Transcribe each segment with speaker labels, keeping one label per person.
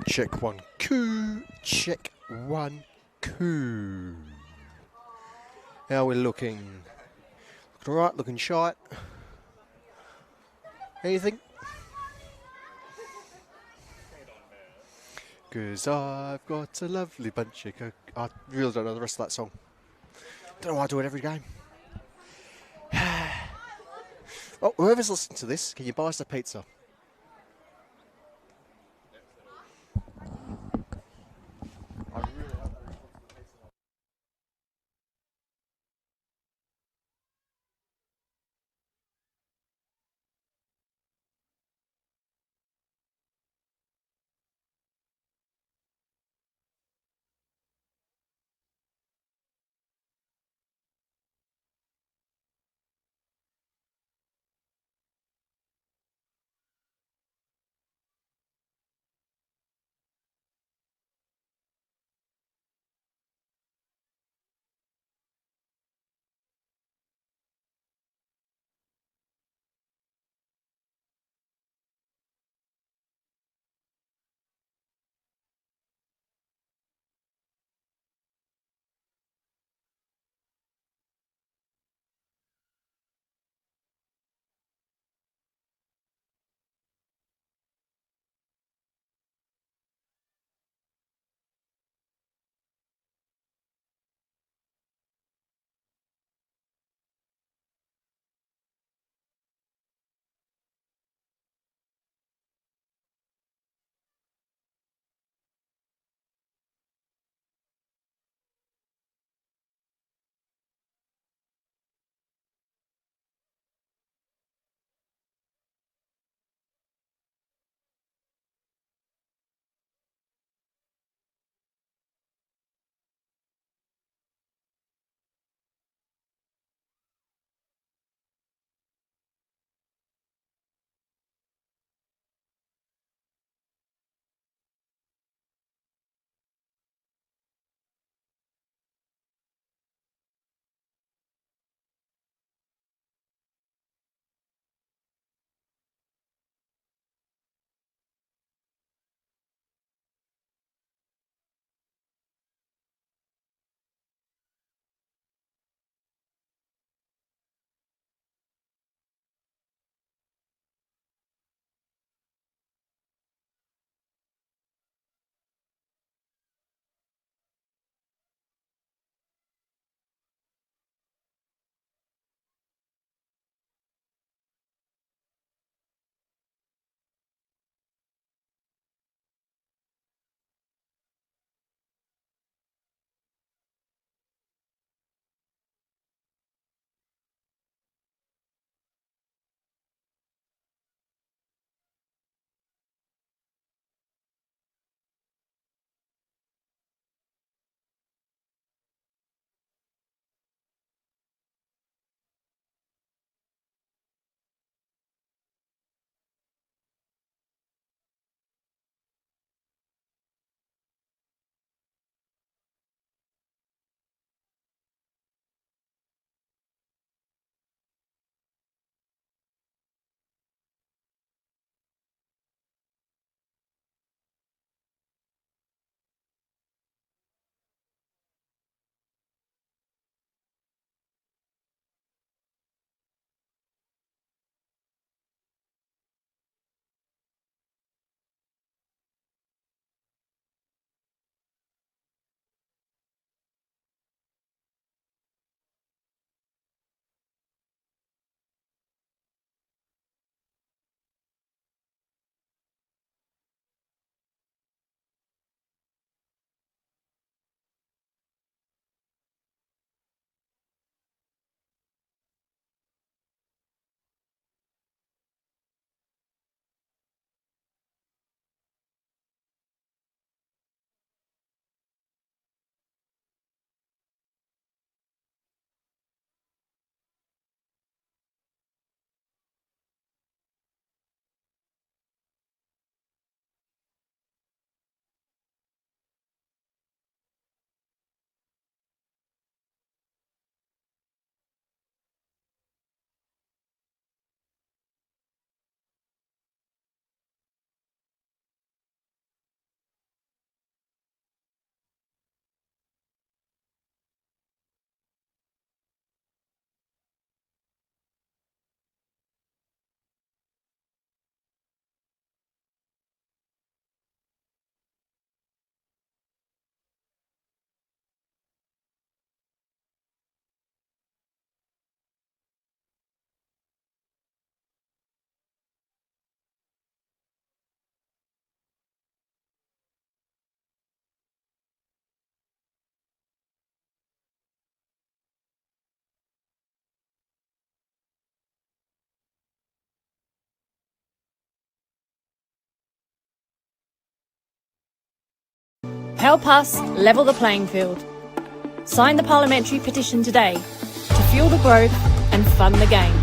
Speaker 1: Check one, coo. Check one, coo. How we're looking? Looking alright, looking shite. Anything? Cause I've got a lovely bunch of I really don't know the rest of that song. Don't know why I do it every game. Oh, whoever's listening to this, can you buy us a pizza?
Speaker 2: Help us level the playing field. Sign the parliamentary petition today to fuel the growth and fund the game.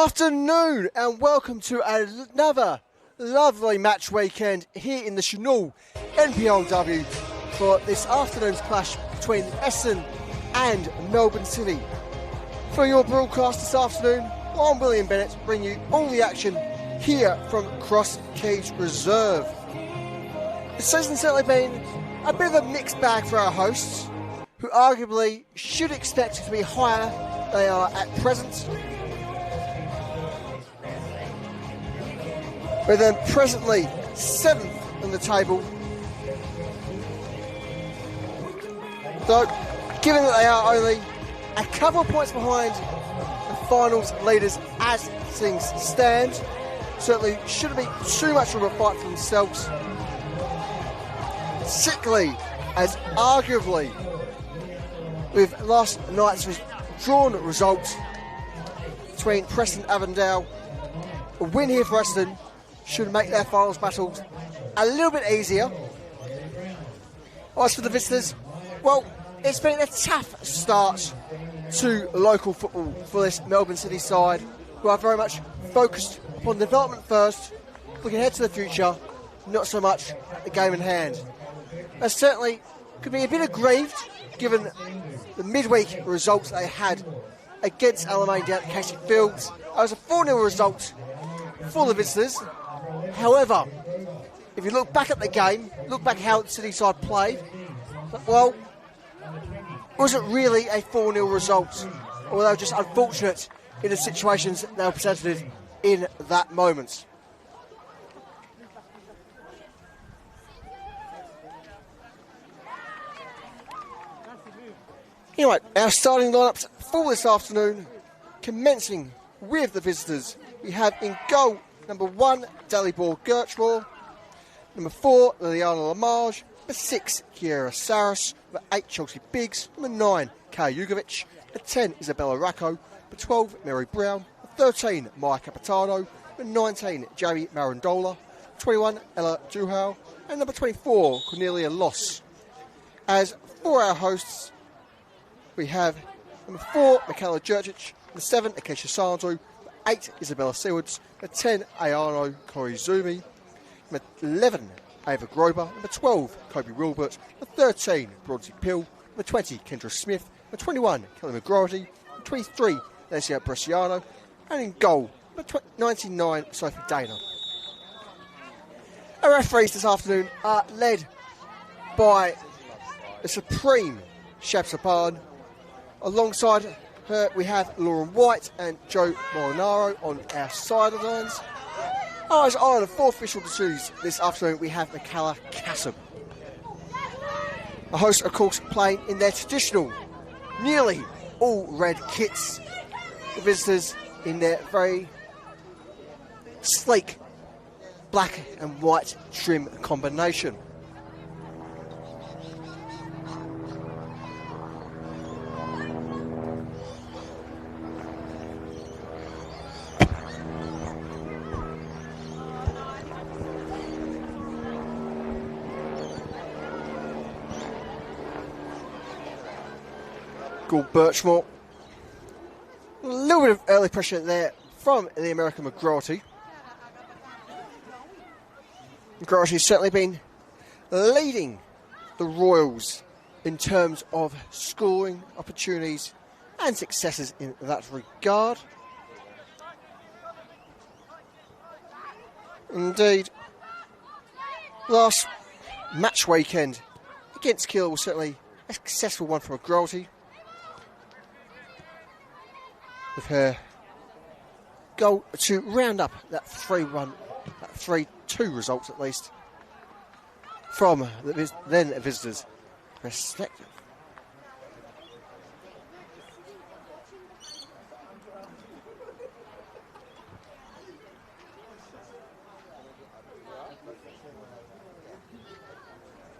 Speaker 1: Afternoon and welcome to another lovely match weekend here in the Senol NPLW for this afternoon's clash between Essendon and Melbourne City. For your broadcast this afternoon, I'm William Bennett, bringing you all the action here from Cross Keys Reserve. The season's certainly been a bit of a mixed bag for our hosts, who arguably should expect to be higher than they are at present. We're then presently 7th on the table. Though, given that they are only a couple of points behind the finals leaders as things stand, certainly shouldn't be too much of a fight for themselves. Particularly as arguably with last night's drawn result between Preston and Avondale, a win here for Essendon should make their finals battles a little bit easier. As for the visitors, well, it's been a tough start to local football for this Melbourne City side, who are very much focused upon development first, looking ahead to the future, not so much at the game in hand. They certainly could be a bit aggrieved given the midweek results they had against Alamein down at Casey Fields. It was a 4-0 result for the visitors. However, if you look back at the game, look back how the City side played, well, was it really a 4-0 result? Or they were just unfortunate in the situations they were presented in that moment? Anyway, our starting lineups for this afternoon, commencing with the visitors. We have in goal number 1, Dalibor Gertschmore, number 4, Liliana Lamage, number 6, Kiera Saris, number 8, Chelsea Biggs, number 9, Kay Jugovic, number 10, Isabella Racco, number 12, Mary Brown, number 13, Maya Capitano, number 19, Jamie Marandola, 21, Ella Duhau, and number 24, Cornelia Loss. As for our hosts, we have number 4, Michaela Jurcic, number 7, Acacia Sandu, number 8, Isabella Sewards, number 10, Ayano Korizumi, number 11, Ava Grober, number 12, Kobe Wilbert, number 13, Bronzy Pill, number 20, Kendra Smith, number 21, Kelly McGroarty, number 23, Lesia Bresciano, and in goal, number 99, Sophie Dana. Our referees this afternoon are led by the supreme Shab Saban. Alongside her, we have Lauren White and Joe Molinaro on our sidelines. As on the fourth official to choose this afternoon, we have Michaela Cassam. The hosts, of course, playing in their traditional, nearly all red kits. The visitors in their very sleek black and white trim combination. Birchmore. A little bit of early pressure there from the American McGroarty. McGroarty's certainly been leading the Royals in terms of scoring opportunities and successes in that regard. Indeed, last match weekend against Keele was certainly a successful one for McGroarty, with her goal to round up that 3-1, that 3-2 results at least, from the then visitors' perspective.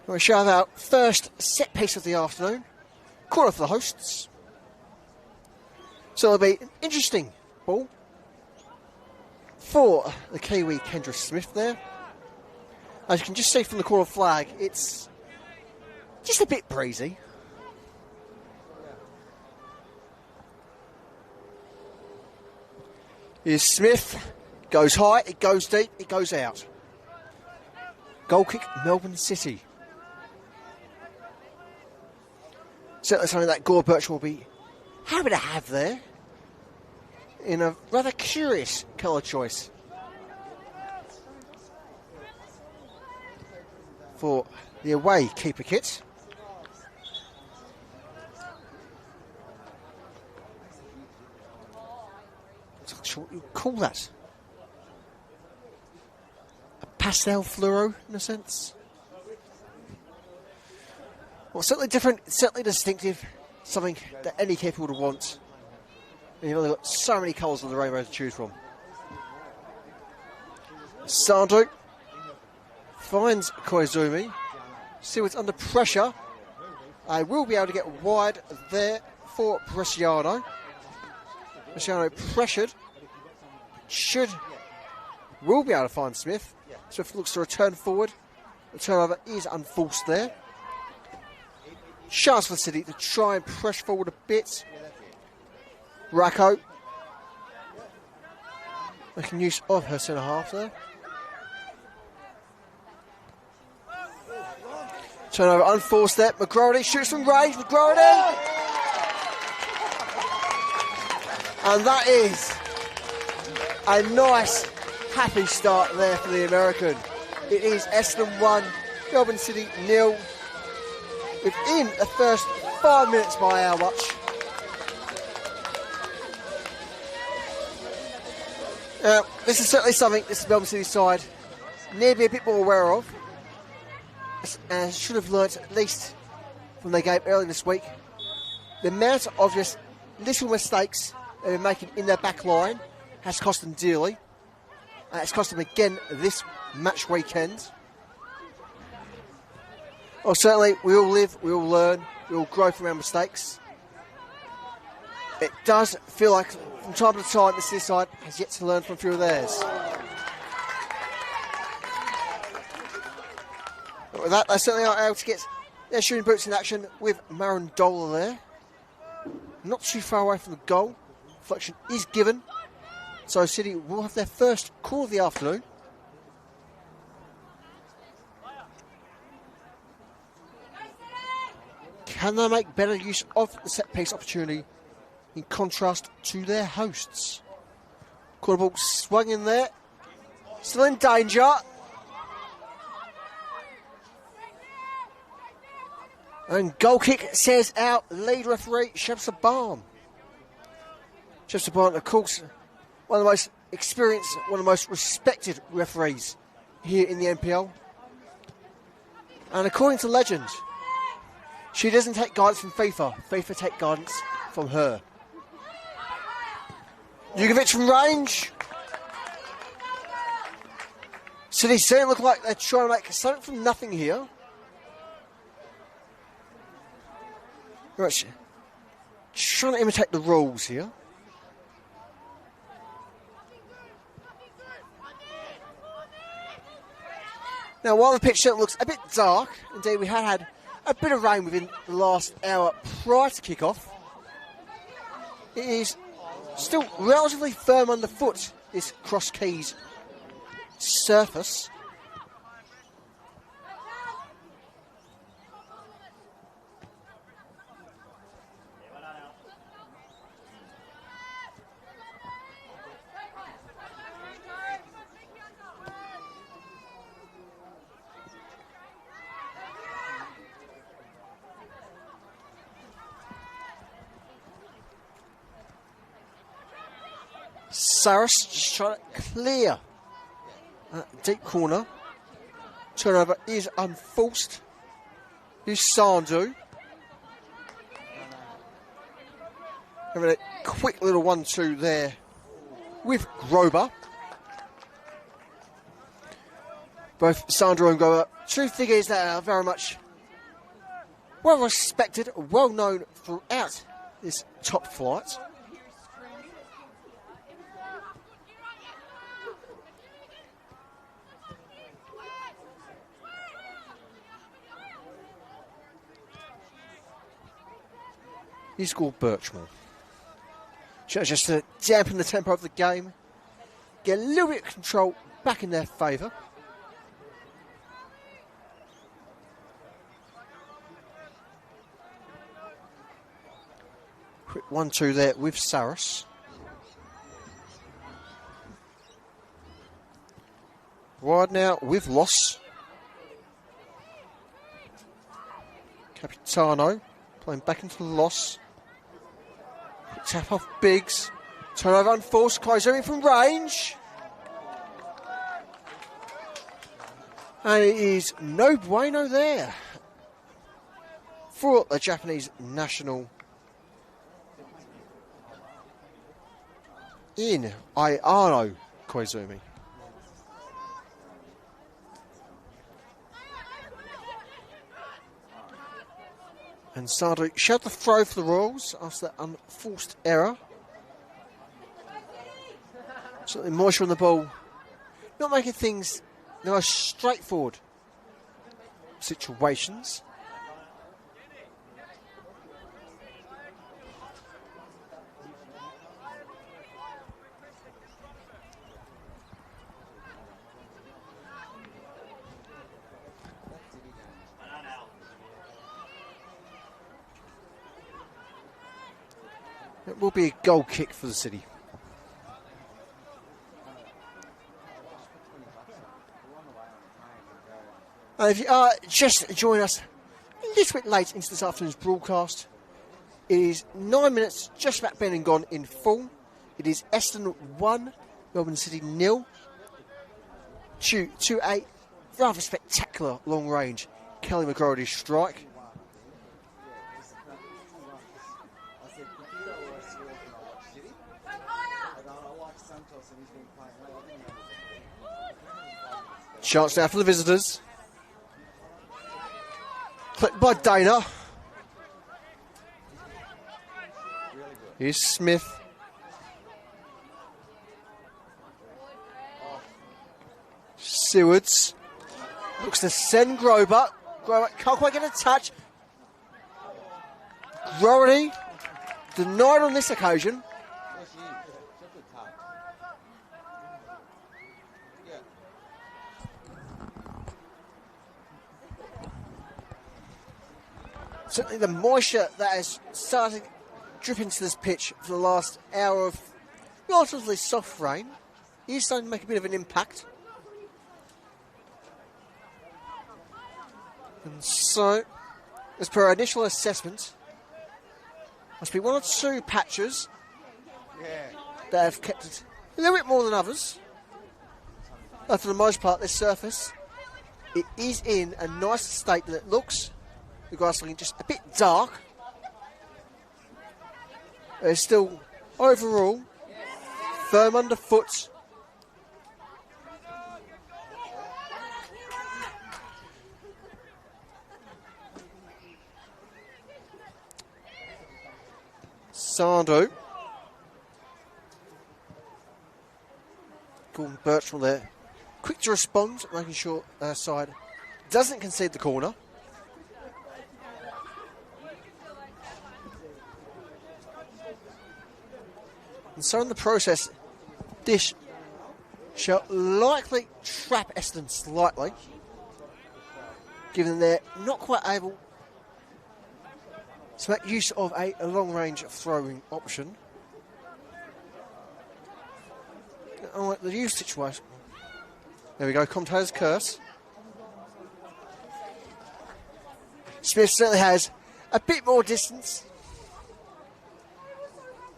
Speaker 1: We shall have our first set piece of the afternoon, corner for the hosts. So it'll be an interesting ball for the Kiwi Kendra Smith there. As you can just see from the corner flag, it's just a bit breezy. Here's Smith. Goes high, it goes deep, it goes out. Goal kick, Melbourne City. Certainly something that Gore Birch will be happy to have there in a rather curious colour choice for the away keeper kit. I'm not sure what you call that. A pastel fluoro, in a sense. Well, certainly different, certainly distinctive, something that any keeper would want. And you've only got so many colours on the rainbow to choose from. Sandu finds Koizumi. Stewart's under pressure. I will be able to get wide there for Bresciano. Bresciano pressured. Will be able to find Smith. Smith looks to return forward. The turnover is unforced there. Chance for City to try and press forward a bit. Racco making use of her centre half there. Turnover unforced there. McGrody shoots from range. McGrody! And that is a nice, happy start there for the American. It is Essendon 1, Melbourne City 0. Within the first 5 minutes by our watch. This is certainly something this Melbourne City side need to be a bit more aware of. And should have learnt at least from their game earlier this week. The amount of just little mistakes they've been making in their back line has cost them dearly. And it's cost them again this match weekend. Well, certainly we all live, we all learn, we all grow from our mistakes. It does feel like from time to time the City side has yet to learn from a few of theirs. But with that, they certainly are able to get their shooting boots in action with Marandola there. Not too far away from the goal. Deflection is given. So City will have their first call of the afternoon. Can they make better use of the set-piece opportunity in contrast to their hosts? Corner ball swung in there. Still in danger. And goal kick says our lead referee, Shep Saban. Shep Saban, of course, one of the most experienced, one of the most respected referees here in the NPL. And according to legend, she doesn't take guidance from FIFA. FIFA take guidance from her. Jugovic from range. City certainly look like they're trying to make something from nothing here. Right, trying to imitate the rules here. Now, while the pitch certainly looks a bit dark, indeed we had a bit of rain within the last hour prior to kick-off, it is still relatively firm underfoot, this Cross Keys surface. Saris just trying to clear that deep corner. Turnover is unforced. Here's Sandu. Having a quick little 1-2 there with Grober. Both Sandu and Grober, two figures that are very much well respected, well known throughout this top flight. He scored Birchmore. Just to dampen the tempo of the game, get a little bit of control back in their favour. Quick 1-2 there with Saris. Wide now with Loss. Capitano playing back into Loss. Quick tap off Biggs. Turnover unforced. Koizumi from range. And it is no bueno there for the Japanese national in Ayano Koizumi. And Sadu showed the throw for the Royals after that unforced error. Certainly Moisture on the ball, not making things the most straightforward situations. It will be a goal kick for the City. And if you are just joining us a little bit late into this afternoon's broadcast, it is 9 minutes, just about been and gone in full. It is Essendon 1, Melbourne City 0. Due to a rather spectacular long-range Kelly McGrory strike. Chance now for the visitors. Clipped by Dana. Here's Smith. Sewards. Looks to send Grover. Grover can't quite get a touch. Groverty denied on this occasion. Certainly the moisture that has started dripping to this pitch for the last hour of relatively soft rain is starting to make a bit of an impact. And so, as per our initial assessment, must be one or two patches that have kept it a little bit more than others. But for the most part, this surface, it is in a nicer state than it looks. The grass looking just a bit dark. It's still overall firm underfoot. Sando. Gordon Birchall there. Quick to respond, making sure our side doesn't concede the corner. And so in the process, this shall likely trap Essendon slightly, given they're not quite able to make use of a long-range throwing option. Oh, the use situation. There we go, commentator's curse. Smith certainly has a bit more distance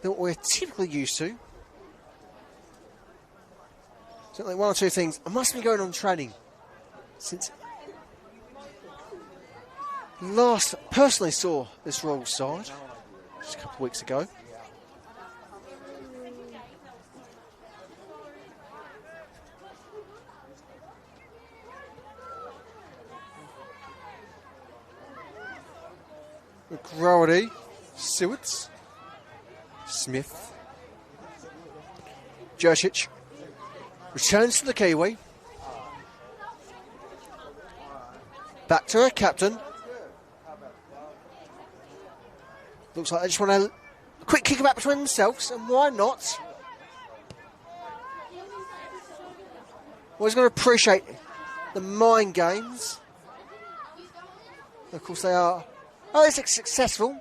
Speaker 1: than what we're typically used to. Certainly one or two things I must be going on training since last personally saw this Royal side just a couple of weeks ago. McGrory, Sewards, Smith, Jurcic returns to the Kiwi. Back to her captain. Looks like they just want a quick kick back between themselves, and why not? Always going to appreciate the mind games. Of course, they are at least successful,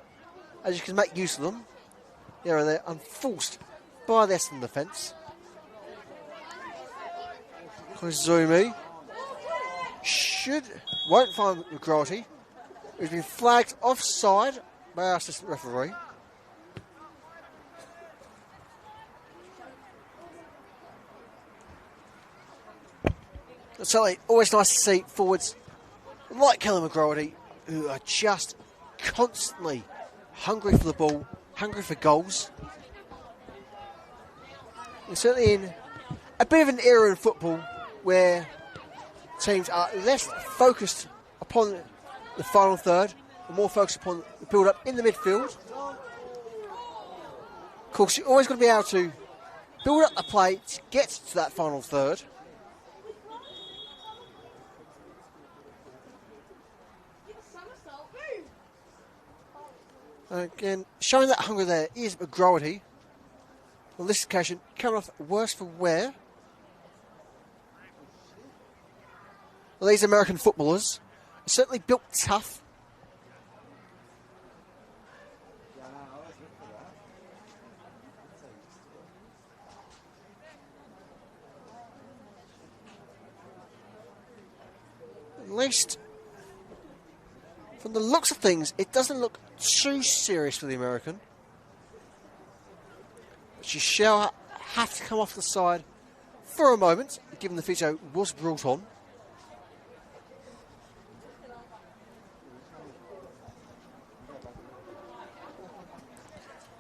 Speaker 1: as you can make use of them. Here and there, unforced by the Essendon defence. Koizumi won't find McGrady, who's been flagged offside by our assistant referee. It's certainly always nice to see forwards like Kelly McGrady, who are just constantly hungry for the ball, hungry for goals. And certainly in a bit of an era in football where teams are less focused upon the final third and more focused upon the build-up in the midfield. Of course, you're always going to be able to build up the play to get to that final third. Again, showing that hunger there is McGrady. On this occasion, coming off worse for wear. Well, these American footballers are certainly built tough. At least, from the looks of things, it doesn't look too serious for the American. But she shall have to come off the side for a moment, given the physio was brought on.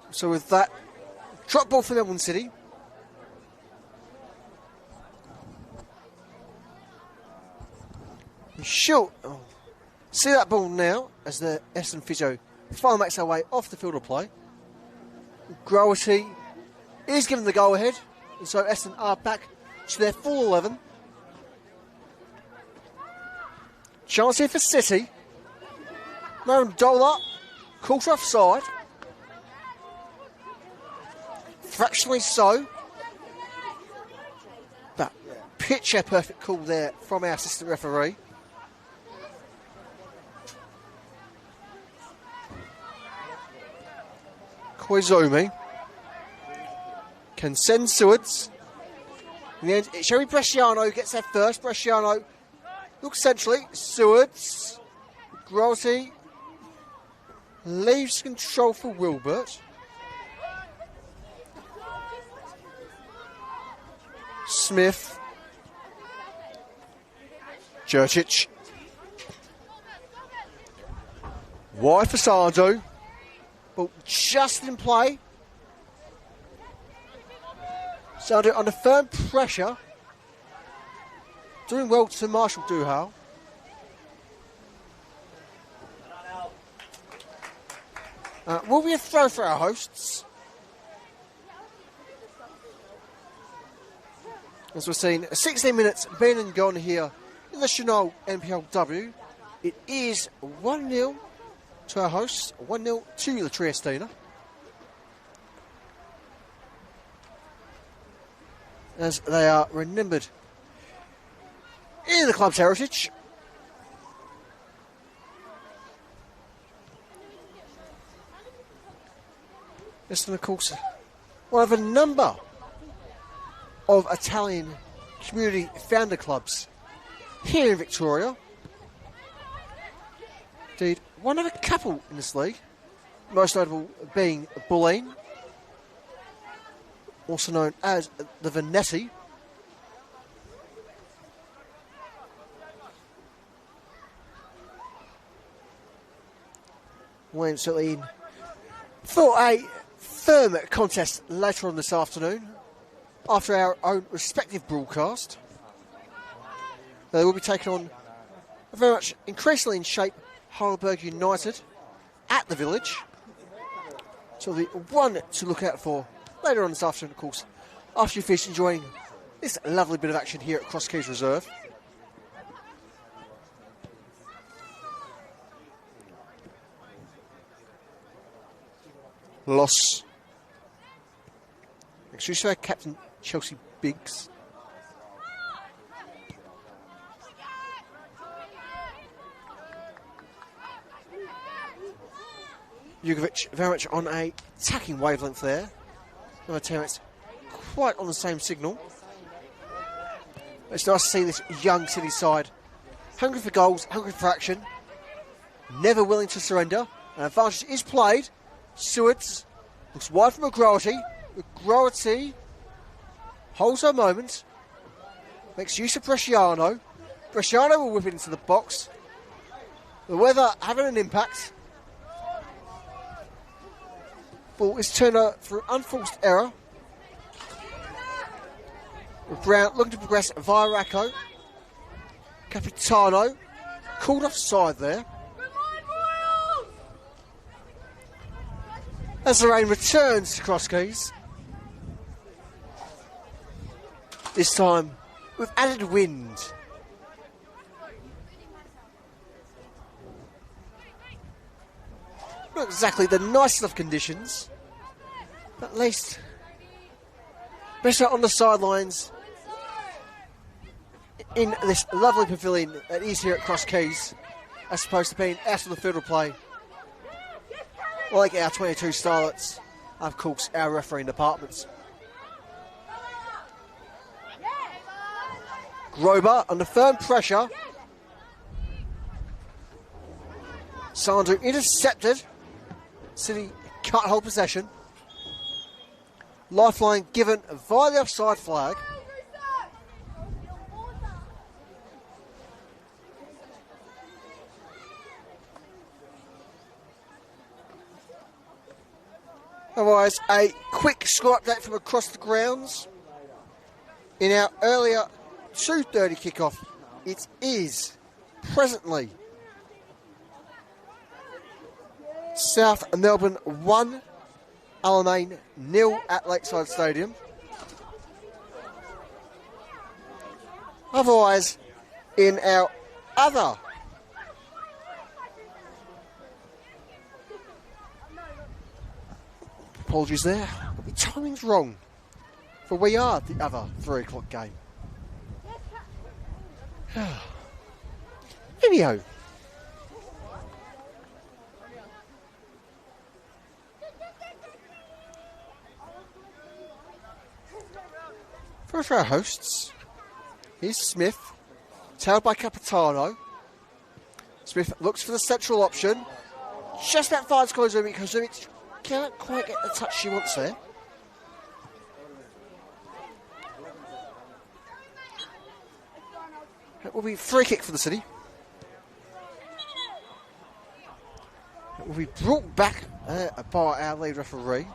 Speaker 1: So with that, drop ball for Melbourne City. She'll see that ball now as the Essendon physio finally makes her way off the field of play. Growerty is given the go ahead, and so Essendon are back to their full 11. Chance here for City. Marandola caught offside. Fractionally so. But picture perfect call there from our assistant referee. Koizumi can send Sewards. In the end, it shall be Bresciano who gets there first. Bresciano looks centrally. Sewards. Grotty leaves control for Wilbert. Smith. Jurcic. Wide for Sardo. But just in play. Sardo under firm pressure. Doing well to Marshall Duhal. Will be a throw for our hosts. As we're seeing, 16 minutes been and gone here in the Senol NPLW. It is 1-0 to our hosts, 1-0 to the Triestina. As they are remembered in the club's heritage. This is, of course, one of a number of Italian community founder clubs here in Victoria. Indeed, one of a couple in this league, most notable being Bulleen, also known as the Venetti. We're certainly in for a firm contest later on this afternoon, after our own respective broadcast. They will be taking on a very much increasingly in shape Heidelberg United at the Village. So the one to look out for later on this afternoon, of course, after you finish enjoying this lovely bit of action here at Cross Keys Reserve. Loss. Excuse me, Captain Chelsea Biggs. Jugovic very much on a attacking wavelength there. No teammates quite on the same signal. It's nice to see this young City side hungry for goals, hungry for action, never willing to surrender. An advantage is played. Sewards looks wide from McGroarty. McGroarty holds her moment, makes use of Bresciano. Bresciano will whip it into the box. The weather having an impact. Ball is turned over through unforced error. With Brown looking to progress via Racco. Capitano called offside there. As the rain returns to Cross Keys. This time with added wind. Not exactly the nicest of conditions, but at least better on the sidelines in this lovely pavilion that is here at Cross Keys, as opposed to being out of the field of play like our 22 starlets, of course, our refereeing departments. Grober under firm pressure. Sandu intercepted. City can't hold possession. Lifeline given via the offside flag. Otherwise, a quick score update from across the grounds. In our earlier 2:30 kickoff, it is presently South Melbourne 1, Alamein 0 at Lakeside Stadium. Otherwise, in our other apologies there, the timing's wrong, for we are the other 3 o'clock game. Anyhow, for our hosts, here's Smith, tailed by Capitano. Smith looks for the central option. Just that finds Koizumi. Koizumi can't quite get the touch she wants there. It will be free kick for the City. It will be brought back by our lead referee.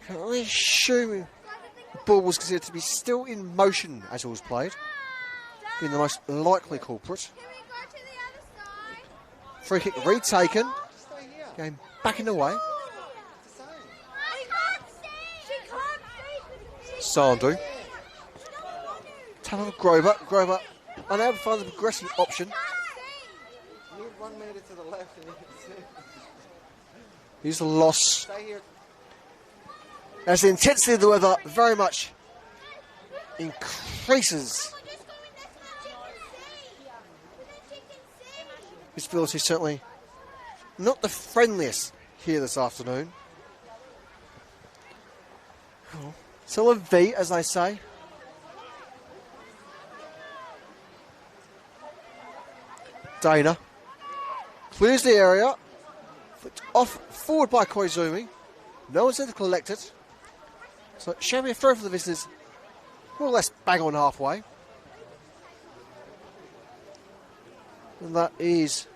Speaker 1: Can only assume the ball was considered to be still in motion as it was played, being the most likely culprit. Free kick retaken, going back in the way. Sandu. Tackle Grover. Grover unable to find the progressing option.
Speaker 3: You need 1 metre to the left and you can see.
Speaker 1: Here's the loss.
Speaker 3: Stay here.
Speaker 1: As the intensity of the weather very much increases. Visibility is certainly not the friendliest here this afternoon. Still a V, as they say. Dana clears the area. Flicked off forward by Koizumi. No one's there to collect it. So showing a throw for the visitors. More or less bang on halfway. And that is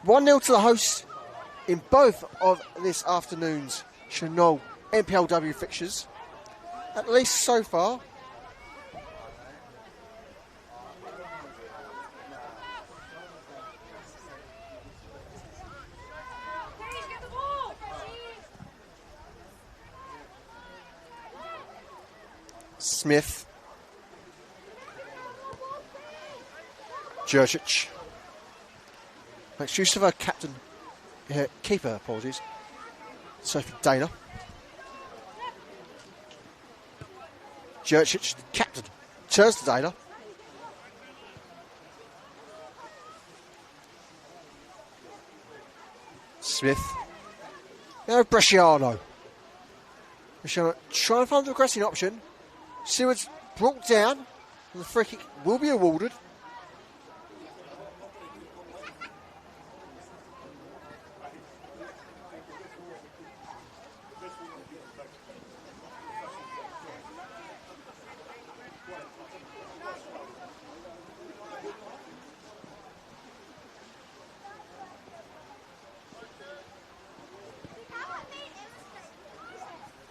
Speaker 1: 1-0 to the host in both of this afternoon's Senol NPLW fixtures, at least so far. Smith. Jurcic. Makes use of her keeper, apologies. Sophie Dana. Jurcic, captain, turns to Dana. Smith. Now Bresciano. Bresciano trying to find the aggressive option. Seward's brought down, and the free kick will be awarded.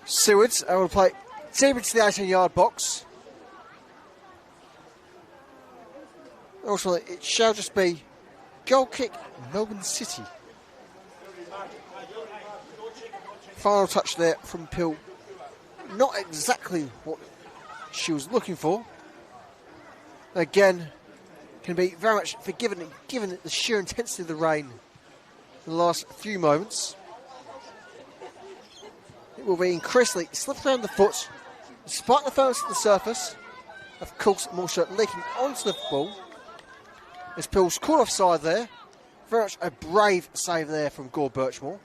Speaker 1: Sewards will play deep into the 18-yard box. Also, it shall just be goal kick, Melbourne City. Final touch there from Pill. Not exactly what she was looking for. Again, can be very much forgiven given the sheer intensity of the rain in the last few moments. It will be increasingly slipped around the foot, despite the firmness of the surface. Of course, moisture leaking onto the ball. As Pill's caught offside there. Very much a brave save there from Gore Birchmore.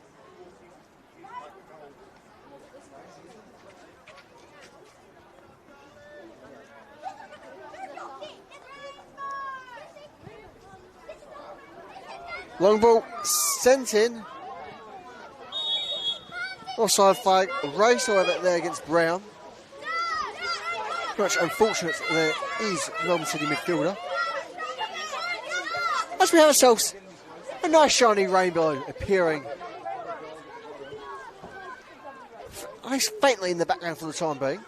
Speaker 1: Long ball sent in. Offside flag raised over there against Brown. Very much unfortunate there is Melbourne City midfielder. As we have ourselves a nice shiny rainbow appearing faintly in the background for the time being.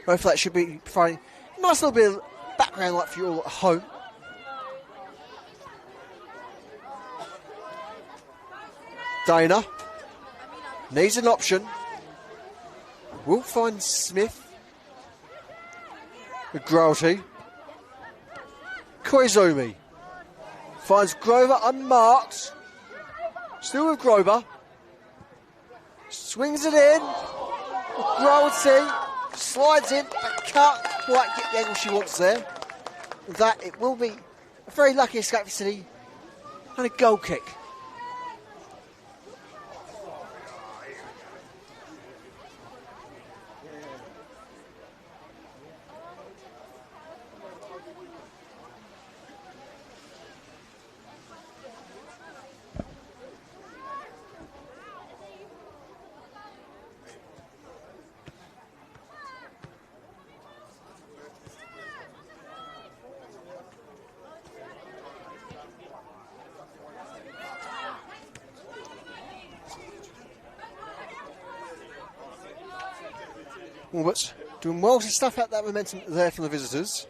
Speaker 1: Hopefully that should be providing a nice little bit of background light for you all at home. Dana needs an option. Will find Smith. McGralty. Koizumi finds Grover unmarked. Still with Grover. Swings it in. McGralty slides in, but can't quite get the angle she wants there. With that, it will be a very lucky escape for City and a goal kick. But doing well to stuff out that momentum there from the visitors.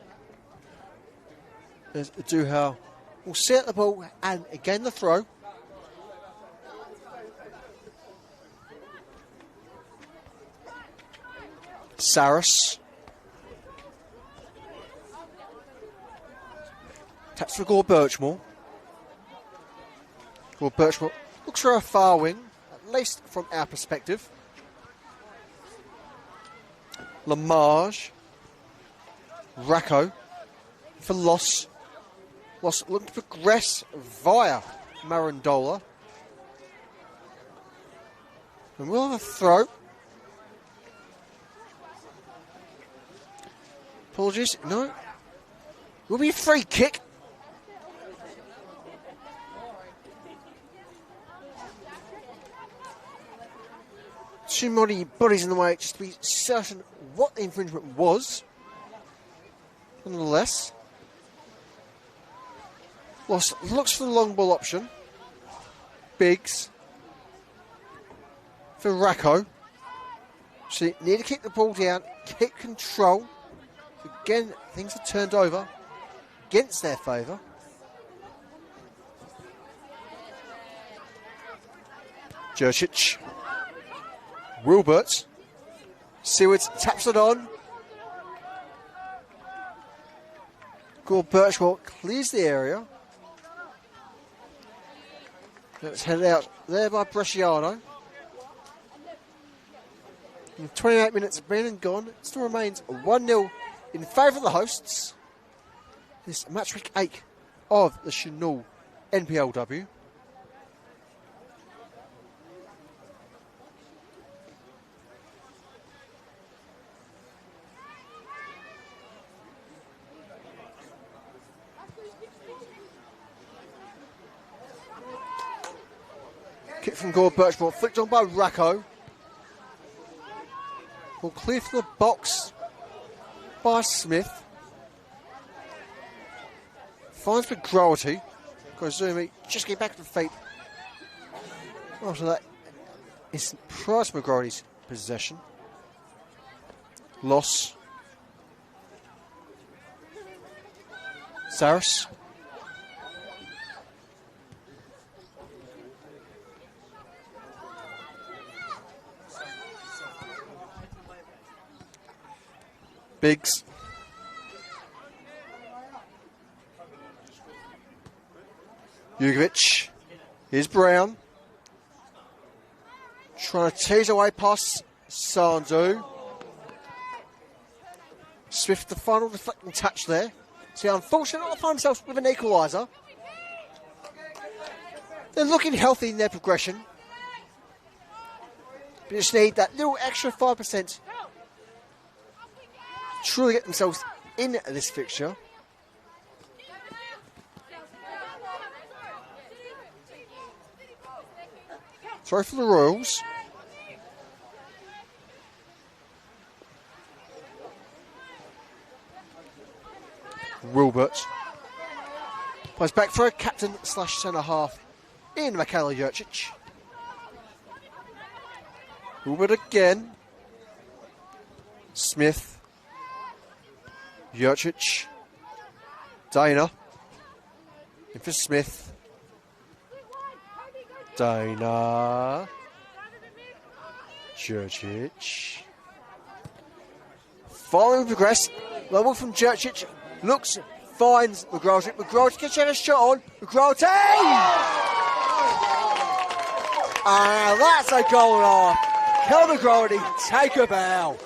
Speaker 1: As Duhau will set the ball and again the throw. Saris. Taps for Gore Birchmore. Gore Birchmore looks for a far wing, at least from our perspective. Lamage, Racco for Loss. Loss looking to progress via Marandola. And we'll have a throw. Apologies, no. Will be a free kick. Too many bodies in the way just to be certain what the infringement was. Nonetheless, Loss looks for the long ball option. Biggs for Racco. So you need to keep the ball down, keep control. Again, things are turned over against their favour. Jurcic. Wilbert. Seward taps it on. Gore Birchmore clears the area. Let's head out there by Bresciano. And 28 minutes have been and gone. It still remains 1-0 in favour of the hosts. This match week 8 of the Senol NPLW. Kick from Gore Birchmore, flicked on by Racco. Ball clear from the box by Smith. Finds McGroarty. Koizumi just get back to the feet. After that, it's Price McGroarty's possession. Loss. Saris. Biggs. Jugovic. Here's Brown. Trying to tease away past Sandu. Swift, the final deflecting touch there. So unfortunately, not find themselves with an equaliser. They're looking healthy in their progression. But just need that little extra 5% to truly get themselves in this fixture. Sorry for the Royals. Wilbert plays back for a captain / centre half in Michaela Jurcic. Wilbert again. Smith. Jurcic. Dana. In for Smith. Dana. Jurcic. Following progress. Level from Jurcic. Looks, finds McGroarty. McGroarty gets a shot on. McGroarty! And that's a goal and a half. Kel McGroarty, take a bow.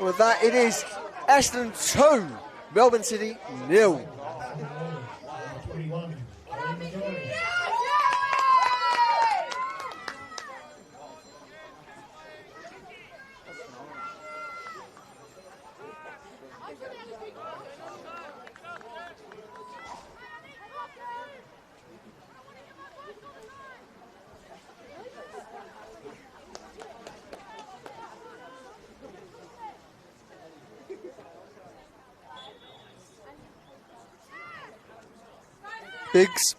Speaker 1: With that, it is Essendon 2, Melbourne City 0. Biggs,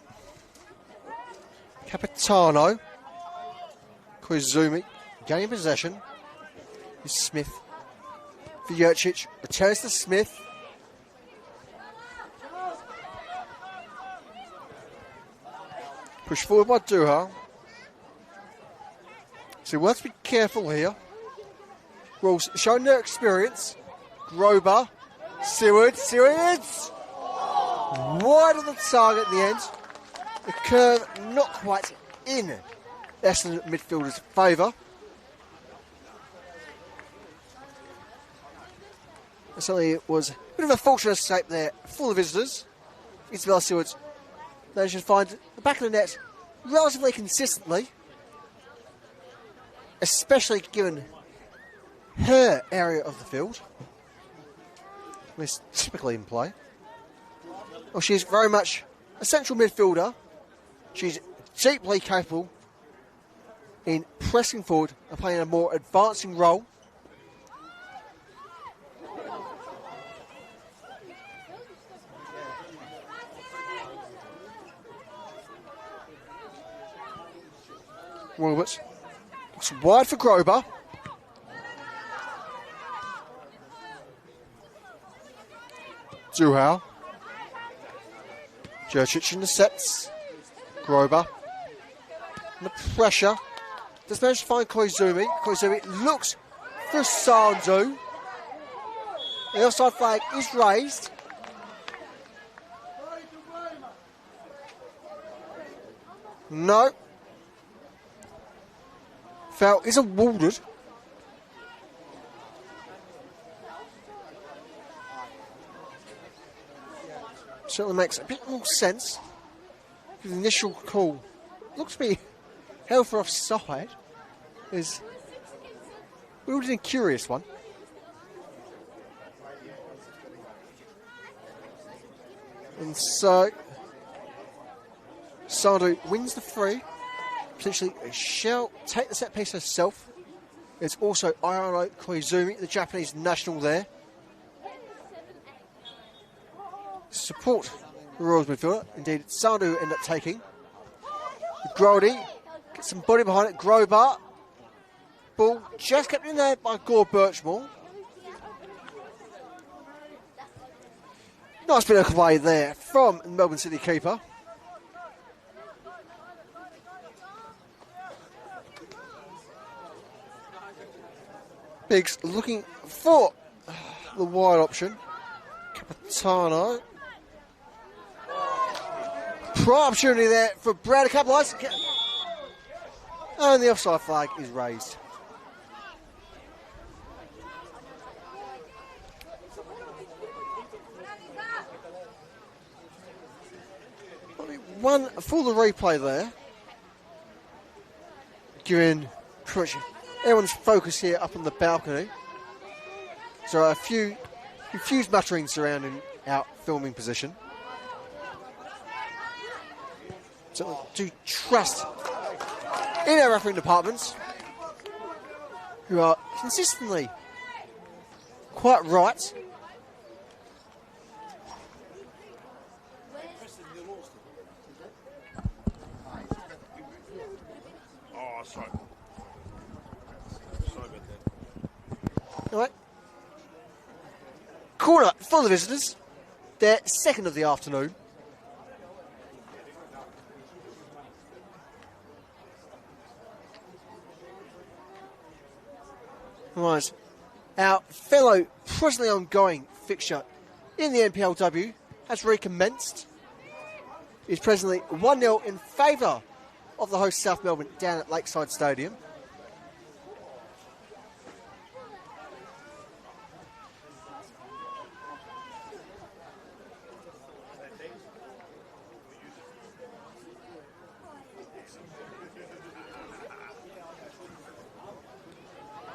Speaker 1: Capitano, Koizumi, gaining possession. Is Smith for Jurcic, returns to Smith. Push forward by Duha. So we have to be careful here. Rules showing their experience. Grober, Sewards. Wide of the target at the end. The curve not quite in Essendon midfielder's favour. Certainly it was a bit of a fortunate escape there for the visitors. Isabella Sewards managed to find the back of the net relatively consistently, especially given her area of the field. It's typically in play. Well, she's very much a central midfielder. She's deeply capable in pressing forward and playing a more advancing role. Wilbert looks wide for Grober. Duhau. Jurcic intercepts. Grober. And the pressure. Does manage to find Koizumi. Koizumi looks for Sandu. The offside flag is raised. No. Foul is awarded. Certainly makes a bit more sense. The initial call looks to be held for offside. Is a curious one. And so Sandu wins the free. potentially shall take the set piece herself. It's also Ayano Koizumi, the Japanese national there. Support the Royals midfielder. Indeed, Sandu end up taking. Grody gets some body behind it. Grobar. Ball just kept in there by Gore Birchmore. Nice bit of play there from the Melbourne City keeper. Biggs looking for the wide option. Capitano. Prime opportunity there for Brad. A couple of eyes. And the offside flag is raised. One for the replay there. Giving pretty much everyone's focus here up on the balcony. So a few confused mutterings surrounding our filming position. So to trust in our refereeing departments, who are consistently quite right.
Speaker 4: Oh, sorry. Sorry about that.
Speaker 1: All right. Corner for the visitors. Their second of the afternoon. Right. Our fellow presently ongoing fixture in the NPLW has recommenced. Is presently 1-0 in favour of the host South Melbourne down at Lakeside Stadium.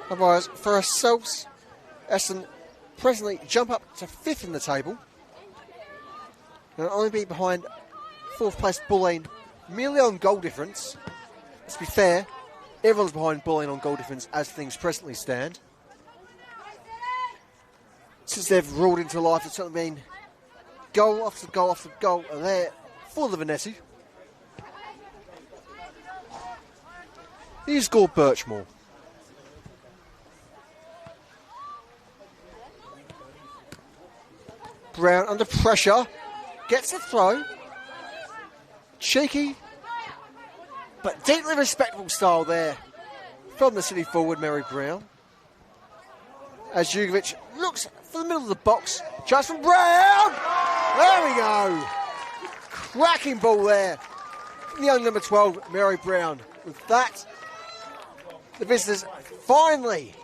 Speaker 1: Otherwise, for ourselves, Essendon presently jump up to 5th in the table. And only be behind 4th place Bulleen, merely on goal difference. Let's be fair, everyone's behind Bulleen on goal difference as things presently stand. Since they've ruled into life, it's certainly been goal after goal after goal there for the Vanetti. He's scored Birchmore. Brown under pressure, gets the throw. Cheeky, but deeply respectful style there from the City forward, Mary Brown. As Jugovic looks for the middle of the box, just from Brown! There we go! Cracking ball there from the young number 12, Mary Brown. With that, the visitors finally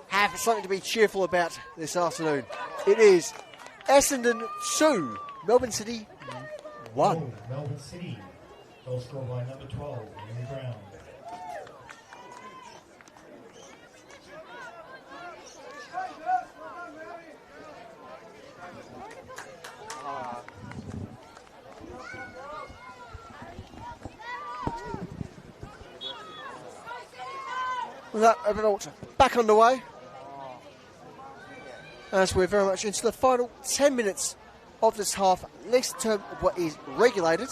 Speaker 1: have something to be cheerful about this afternoon. It is Essendon 2, Melbourne City 1.
Speaker 5: Melbourne City, goal scored by number 12, Mary Brown.
Speaker 1: With that, Everton back underway. As we're very much into the final 10 minutes of this half, next term of what is regulated.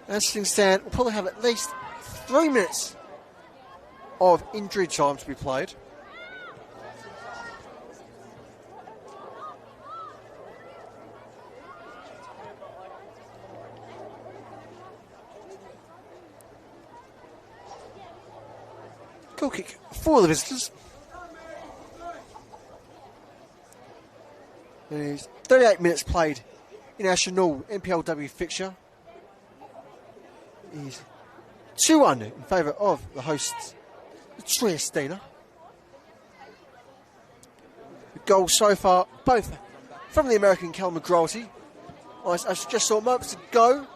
Speaker 1: As things stand, we'll probably have at least 3 minutes of injury time to be played. Goal kick for the visitors. There's 38 minutes played in our Senol NPLW fixture. It is 2-1 in favour of the hosts, the Triestina. The goals so far, both from the American Cal McGraty. As I just saw moments ago,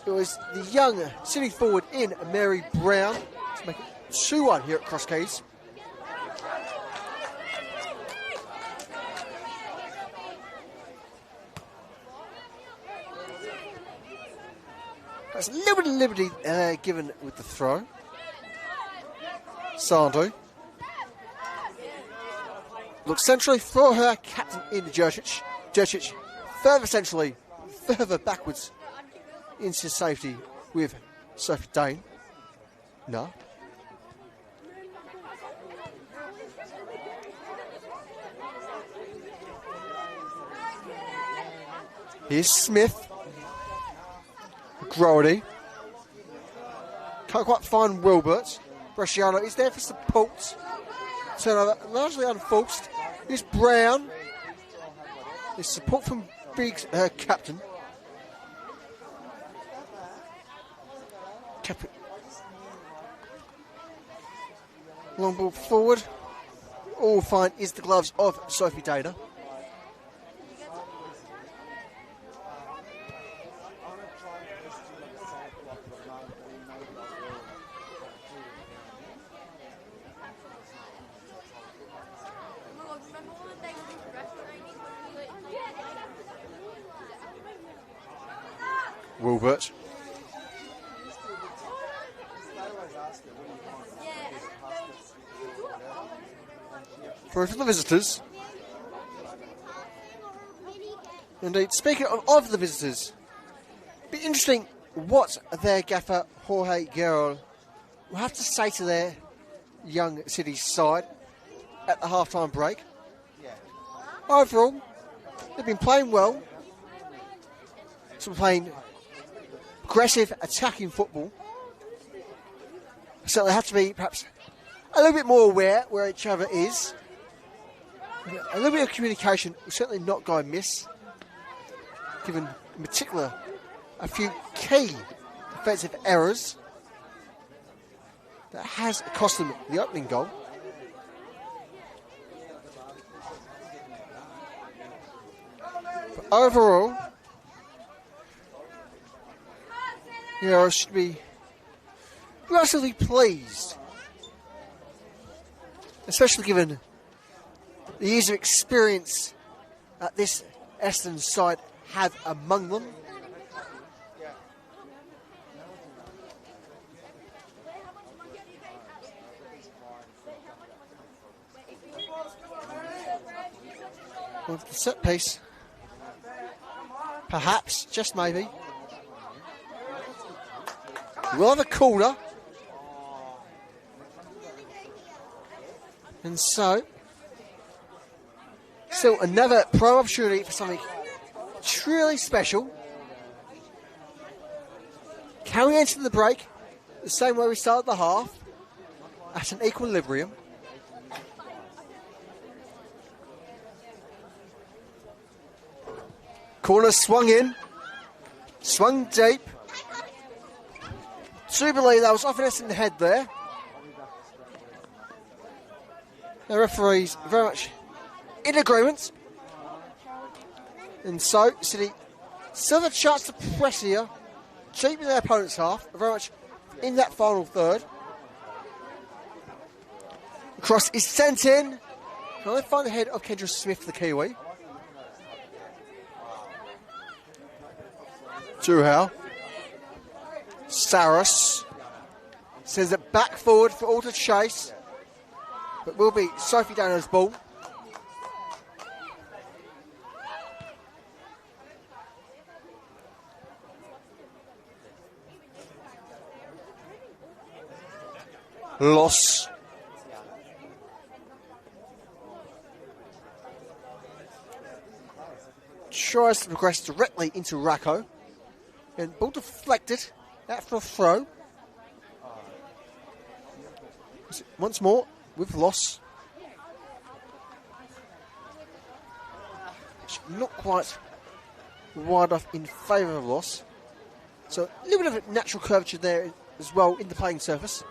Speaker 1: it was the young City forward in Mary Brown to make it 2-1 here at Cross Keys. There's a little bit of liberty given with the throw. Sandu looks centrally for her captain in Jurcic. Jurcic further centrally, further backwards into safety with Sophie Dane. No. Here's Smith. Grody. Can't quite find Wilbert. Bresciano is there for support. Turnover largely unforced. Here's Brown. There's support from Biggs, her captain. Long ball forward. All fine is the gloves of Sophie Dana. Wilbert. For the visitors. Indeed, speaking of the visitors, be interesting what their gaffer, Jorge Guerrero, will have to say to their young City side at the half-time break. Overall, they've been playing well. So we're playing aggressive, attacking football. So they have to be perhaps a little bit more aware where each other is. A little bit of communication will certainly not go amiss, given in particular a few key defensive errors that has cost them the opening goal. But overall, I should be relatively pleased, especially given the years of experience that this Essendon side have among them. With the set piece, perhaps, just maybe, we'll have a corner. And so, still another prime opportunity for something truly special. Can we enter the break the same way we started the half, at an equilibrium? Corner swung in, swung deep. Do believe that was off an Essendon head there. The referees very much in agreement. And so, City still have a chance to press here, cheapen their opponent's half, very much in that final third. The cross is sent in. Can they find the head of Kendra Smith, the Kiwi? Tuhal. Saris sends it back forward for all to chase, but will be Sophie Dana's ball. Loss. Tries to progress directly into Racco. And ball deflected. After a throw. Once more with loss. Not quite wide enough in favour of loss. So a little bit of a natural curvature there as well in the playing surface.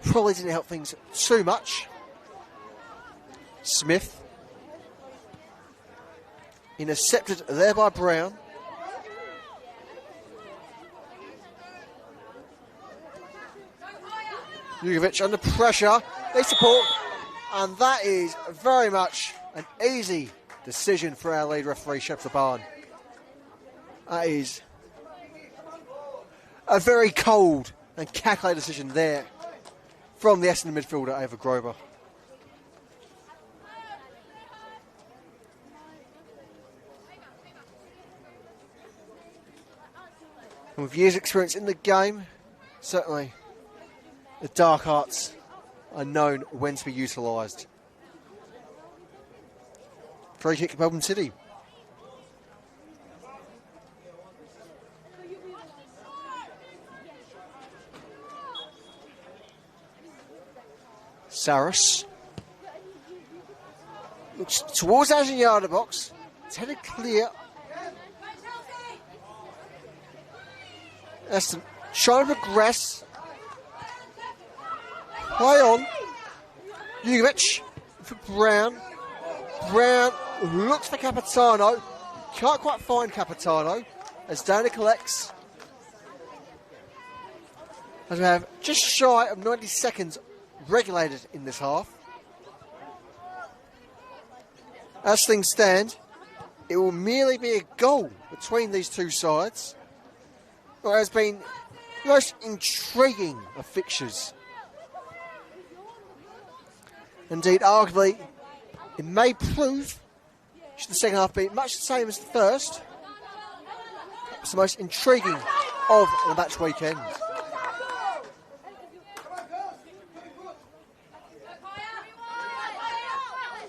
Speaker 1: Probably didn't help things too much. Smith. Intercepted there by Brown. Jugovic under pressure. They support. And that is very much an easy decision for our lead referee, Shepard Barn. That is A very cold and calculated decision there from the Essendon midfielder, Ava Grover. And with years' experience in the game, certainly the dark arts are known when to be utilised. Free kick, Melbourne City. Saris looks towards the yard box. It's headed clear. Essendon trying to progress. Play on. Jugovic for Brown. Brown looks for Capitano. Can't quite find Capitano as Dana collects. As we have just shy of 90 seconds regulated in this half. As things stand, it will merely be a goal between these two sides. It has been the most intriguing of fixtures. Indeed, arguably, it may prove, should the second half be much the same as the first, it's the most intriguing of the match weekend.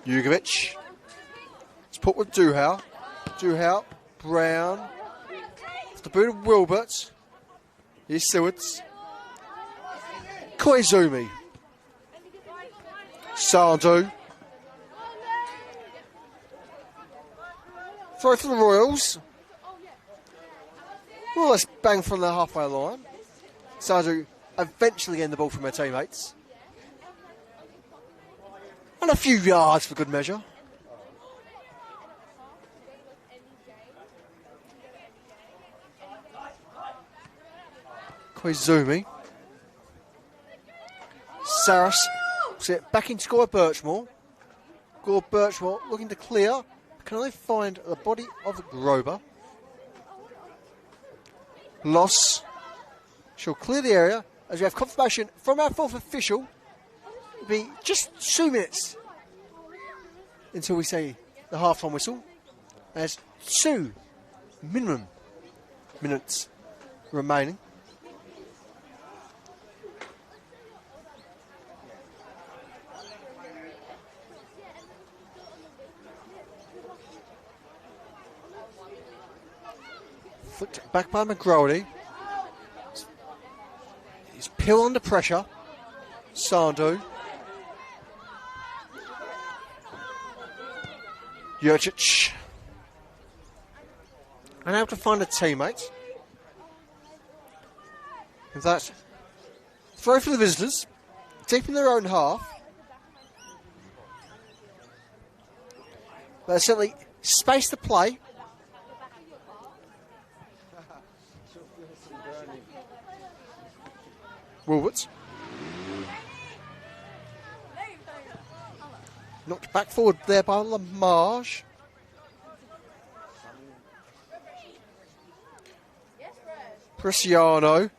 Speaker 1: Jugovic. It's put with Duhau. Duhau, Brown. It's the boot of Wilbert. Here's Sewards. Koizumi. Sardu. Throw for the Royals. Well, let's bang from the halfway line. Sardu eventually getting the ball from her teammates. And a few yards for good measure. Koizumi. Saris. Sit back in score Birchmore. Gore Birchmore looking to clear. Can only find the body of Grover. Loss. She'll clear the area as we have confirmation from our fourth official. It'll be just 2 minutes until we say the half-time whistle. There's 2 minimum minutes remaining. Flicked back by McGrody. He's Pill under pressure. Sandu. Jurcic. Unable to find a teammate. In fact, throw for the visitors. Deep in their own half. But there's certainly space to play. Woolworths. Knocked back forward there by Lamarge. Preciano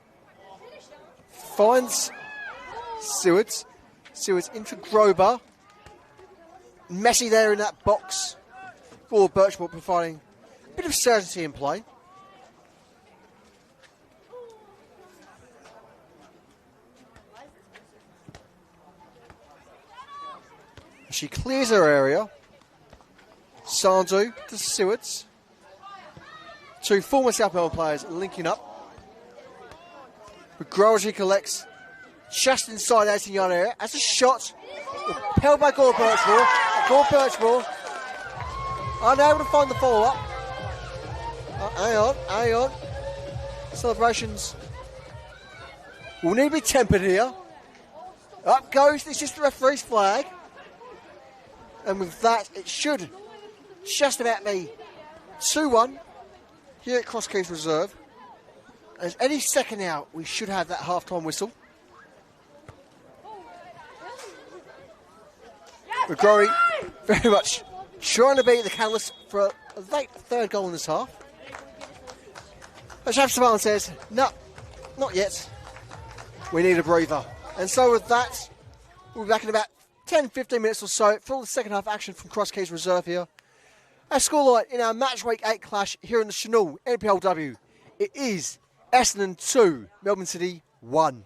Speaker 1: finds Sewards. Sewards into Grober. Messy there in that box. For Birchmore providing a bit of certainty in play. She clears her area. Sandu to Sewards. 2 former South Melbourne players linking up. McGrody collects just inside the 18-yard area. As a shot, repelled by Gore Birchmore. Gore Birchmore unable to find the follow-up. Hang on. Celebrations will need to be tempered here. Up goes the assistant referee's flag. And with that, it should just about be 2-1 here at Cross Keys Reserve. As any second now, we should have that half-time whistle. McGrory very much trying to be the catalyst for a late third goal in this half. As Travis Savannah says, no, Not yet. We need a breather. And so with that, we'll be back in about 10-15 minutes or so for all the second half action from Cross Keys Reserve here. Our scoreline in our match week 8 clash here in the Senol NPLW. It is Essendon 2, Melbourne City 1.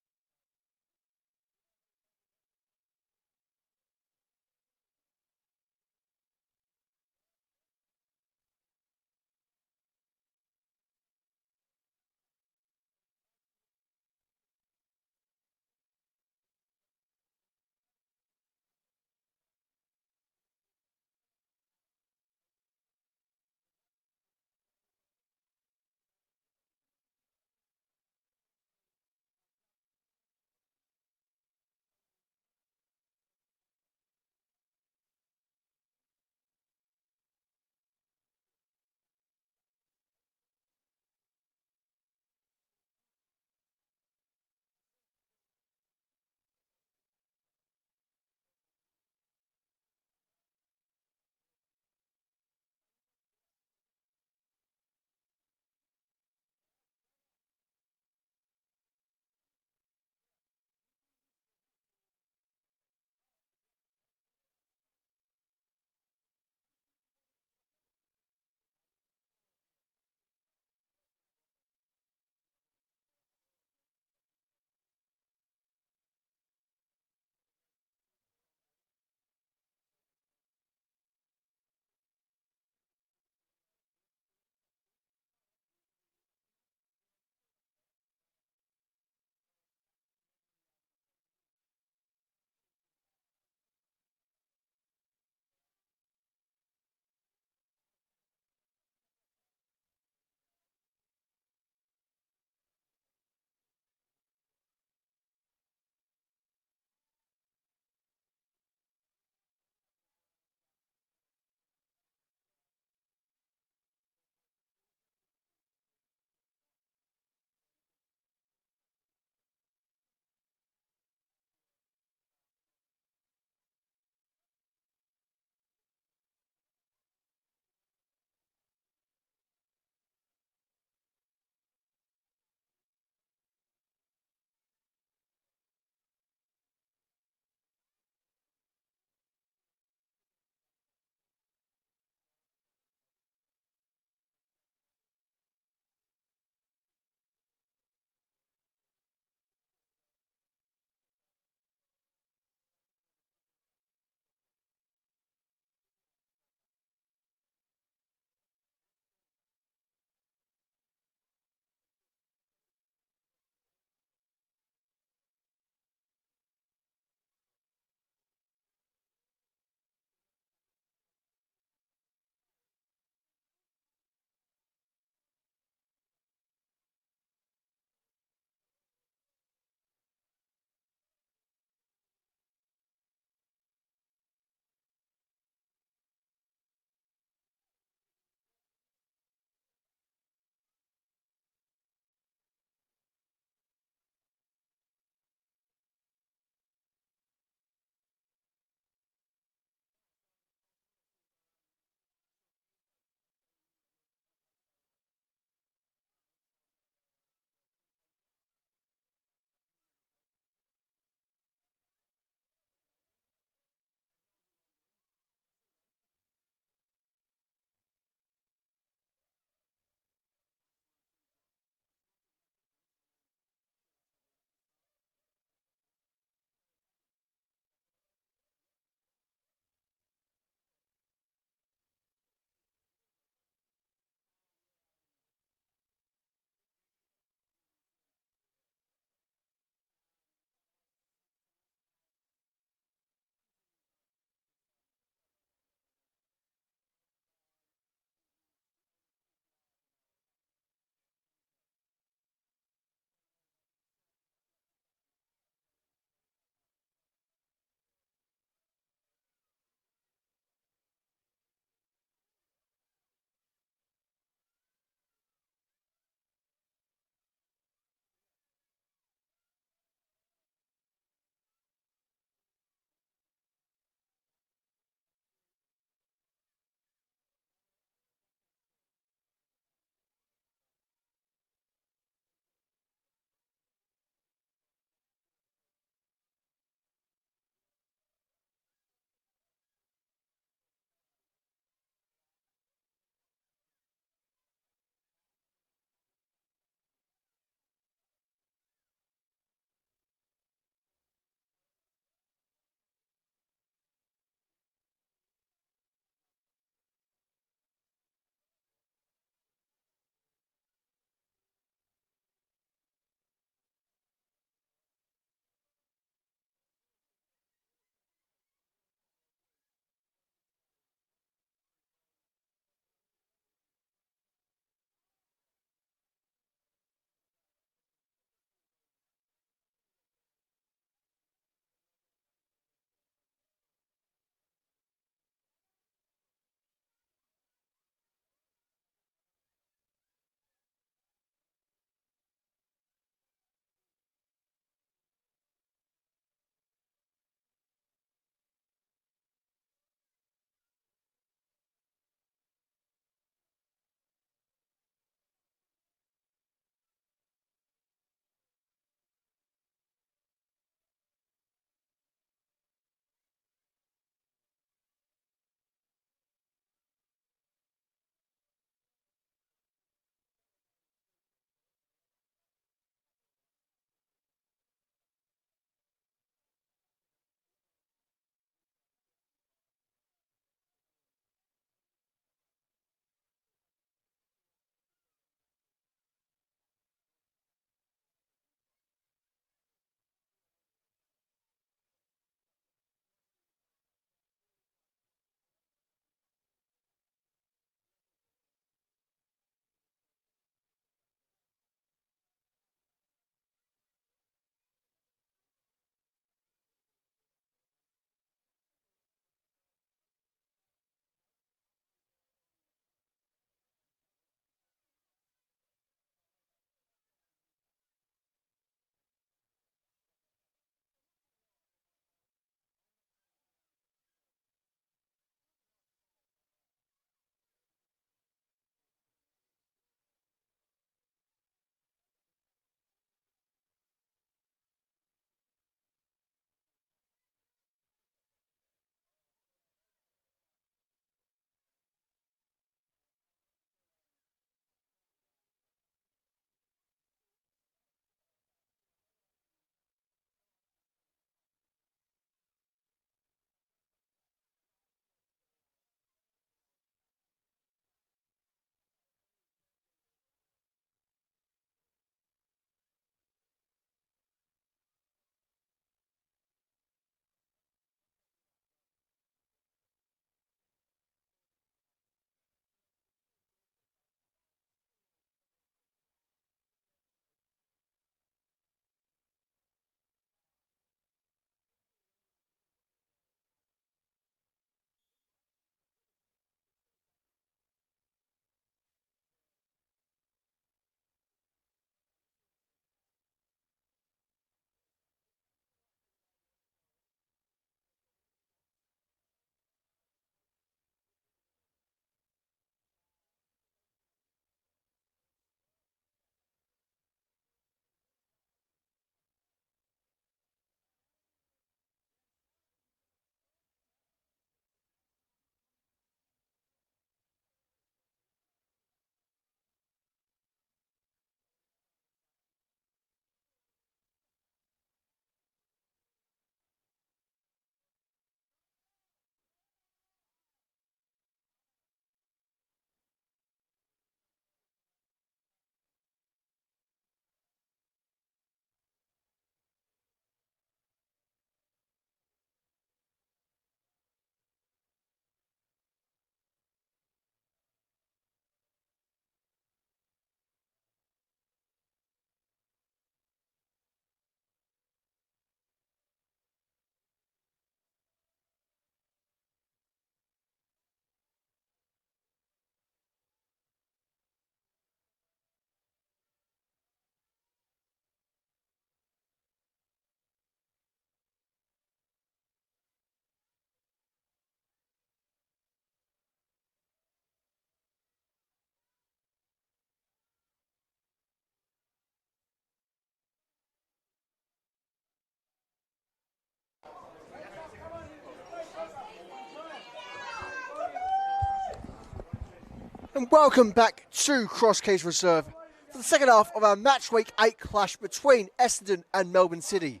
Speaker 1: And welcome back to Cross Keys Reserve for the second half of our match week 8 clash between Essendon and Melbourne City.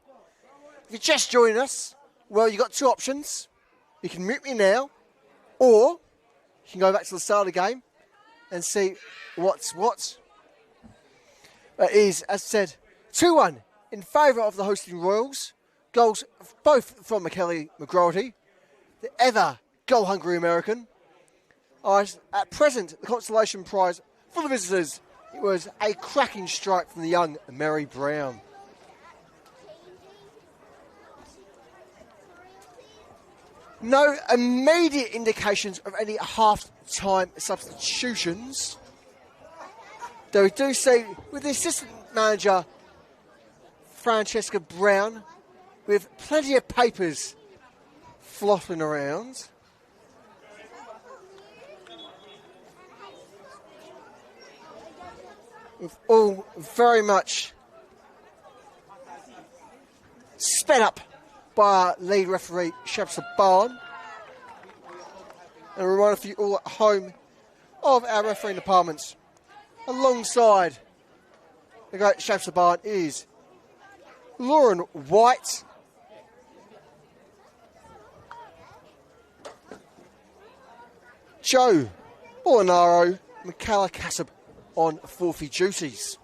Speaker 1: If you're just joining us, well, you've got two options. You can mute me now, or you can go back to the start of the game and see what's what. It is, as said, 2-1 in favour of the hosting Royals. Goals both from Kelly McGroarty, the ever goal-hungry American. At present, the consolation prize for the visitors, it was a cracking strike from the young Mary Brown. No immediate indications of any half-time substitutions. Though we do see, with the assistant manager, Francesca Brown, with plenty of papers flopping around. With all very much sped up by our lead referee, Shabsa Barn. And a reminder for you all at home of our refereeing departments. Alongside the great Shabsa Barn is Lauren White, Joe Molinaro, Michaela Cassab on forfeit duties.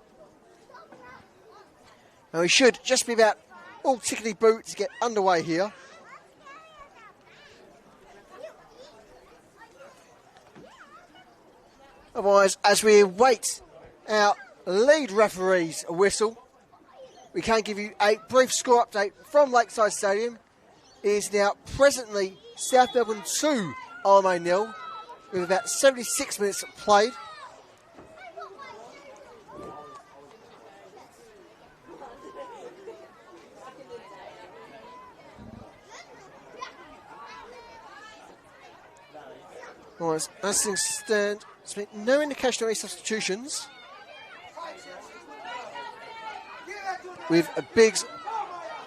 Speaker 1: And we should just be about all tickety-boo to get underway here. Otherwise, as we await our lead referee's whistle, we can give you a brief score update from Lakeside Stadium. It is now presently South Melbourne 2, RMA 0, with about 76 minutes played. Right, as things stand, there's been no indication of any substitutions. With a Biggs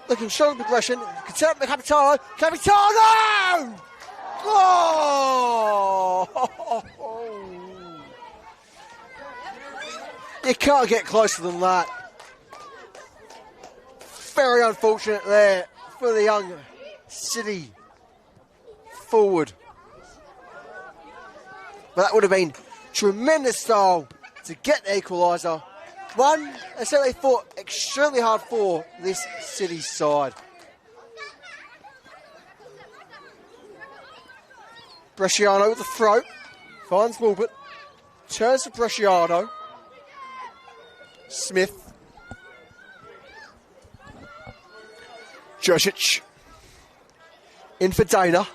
Speaker 1: looking strong progression. Capitano! Oh! You can't get closer than that. Very unfortunate there for the young City forward. But that would have been tremendous style to get the equaliser. One, they certainly fought extremely hard for this City side. Bresciano with the throw. Finds Wilbert. Turns to Bresciano. Smith. Josic. In for Dana.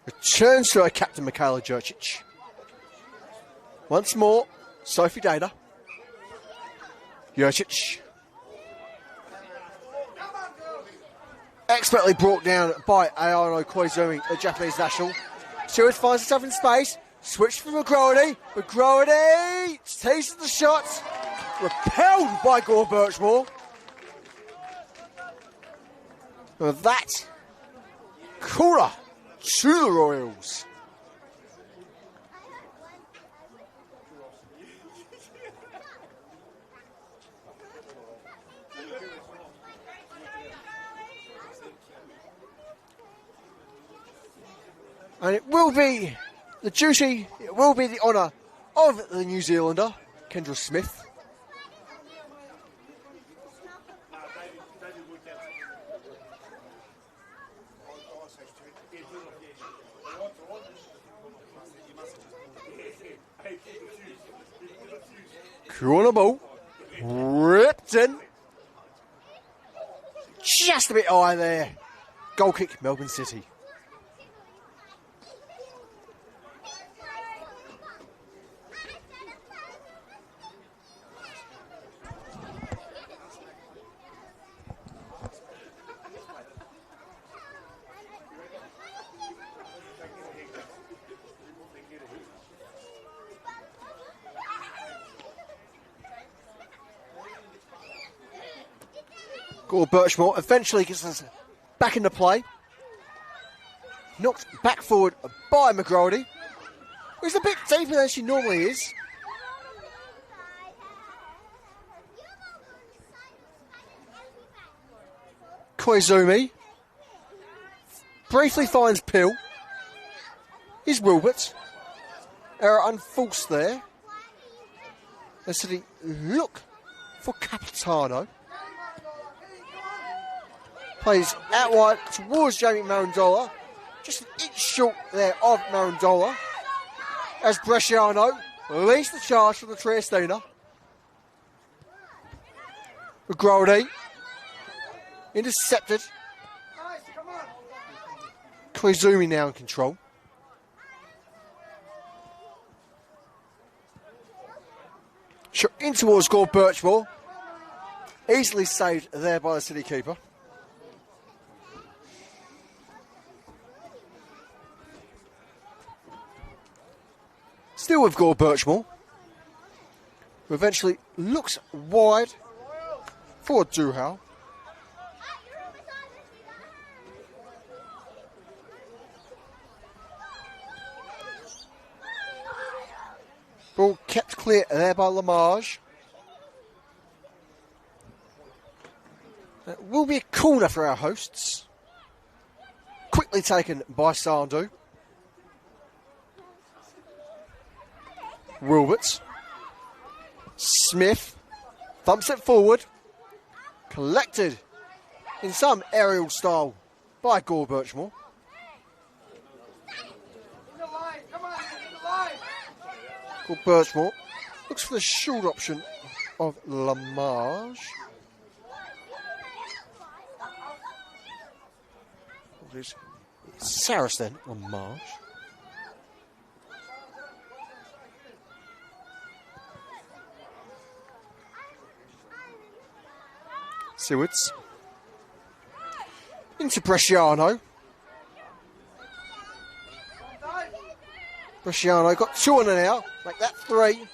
Speaker 1: Returns to her captain, Michaela Josic. Once more, Sophie Dana. Josic. Expertly brought down by Ayano Koizumi, the Japanese national. Stewart finds herself in space. Switch for McGroarty. McGroarty teases the shot. Repelled by Gore Birchmore. With that, Kura to the Royals. And it will be the duty, it will be the honour of the New Zealander, Kendra Smith. Corner ball, ripped in. Just a bit high there. Goal kick, Melbourne City. Gore Birchmore eventually gets us back into play. knocked back forward by McGrady, who's a bit deeper than she normally is. Koizumi briefly finds Pill. Is Wilbert. Error unforced there. And City look for Capitano. Plays out wide towards Jamie Marandola. Just an inch short there of Marandola. As Bresciano leads the charge for the Triestina. McGrady. Intercepted. Koizumi now in control. Shot in towards Gore Birchmore. Easily saved there by the City keeper. Still with Gore Birchmore, who eventually looks wide for Duhau. Ball kept clear there by Lamage. It will be a corner for our hosts. Quickly taken by Sandu. Wilberts. Smith thumps it forward. Collected in some aerial style by Gore Birchmore. Gore Birchmore looks for the short option of Lamage. Saris then, Lamage. Sewards. Into Bresciano. Bresciano got 2 on and out. Make that 3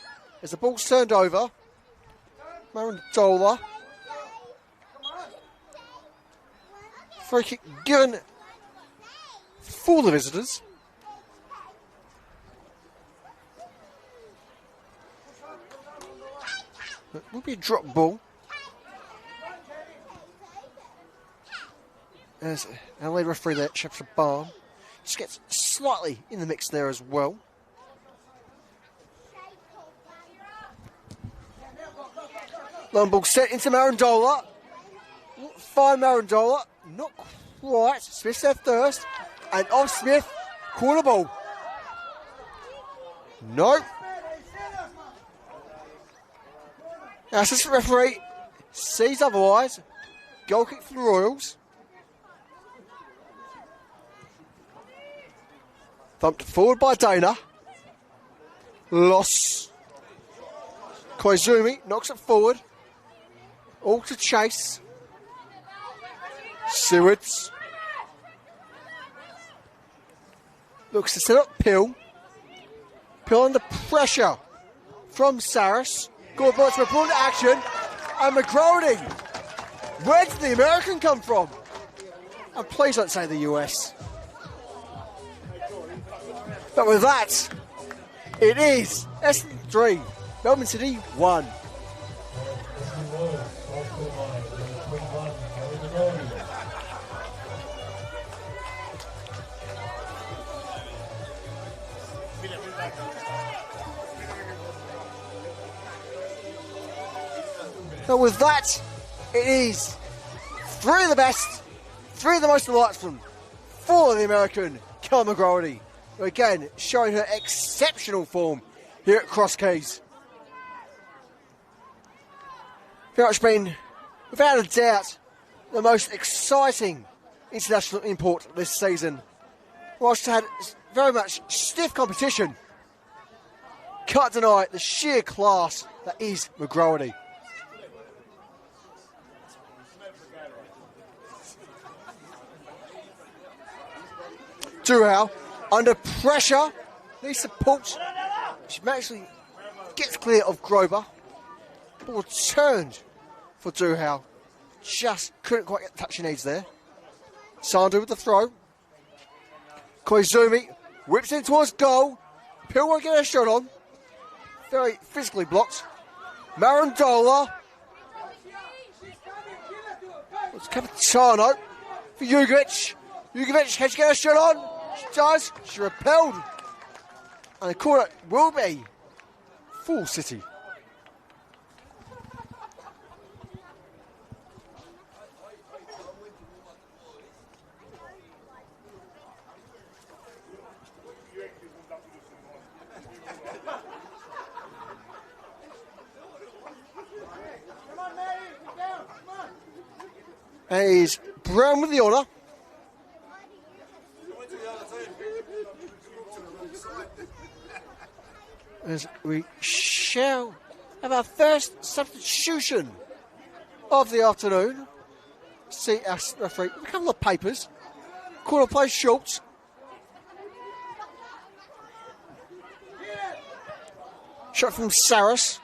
Speaker 1: as the ball's turned over. Marandola. Free kick given for the visitors. It will be a drop ball. As our lead referee there, Shepard Barn, just gets slightly in the mix there as well. Long ball set into Marandola. Fine Marandola, not quite. Smith there first, and off Smith, corner ball. No. Our assistant referee sees otherwise. Goal kick for the Royals. Thumped forward by Dana. Loss. Koizumi knocks it forward. All to Chase. Sewards. Looks to set up Pill. Pill under pressure from Saris. Gore Birchmore brought into action. And McGrody. Where did the American come from? And please don't say the US. But with that, it is Essendon 3, Melbourne City 1. So with that, it is 3 of the best, 3 of the most delightful for the American, Kel McGrady. Again, showing her exceptional form here at Cross Keys. Very much been, without a doubt, the most exciting international import this season. Whilst had very much stiff competition, can't deny the sheer class that is McGrady. Duhau under pressure, needs support. She actually gets clear of Grover. Ball turned for Duhau. Just couldn't quite get the touch she needs there. Sandu with the throw. Koizumi whips in towards goal. Pill won't get a shot on. Very physically blocked. Marandola. It's Capitano for Jugovic. Jugovic, can she get a shot on? She does. She's repelled. And the corner will be full City. And he's Brown with the honour. As we shall have our first substitution of the afternoon. See our referee with a couple of papers. Corner play short. Shot from Saris.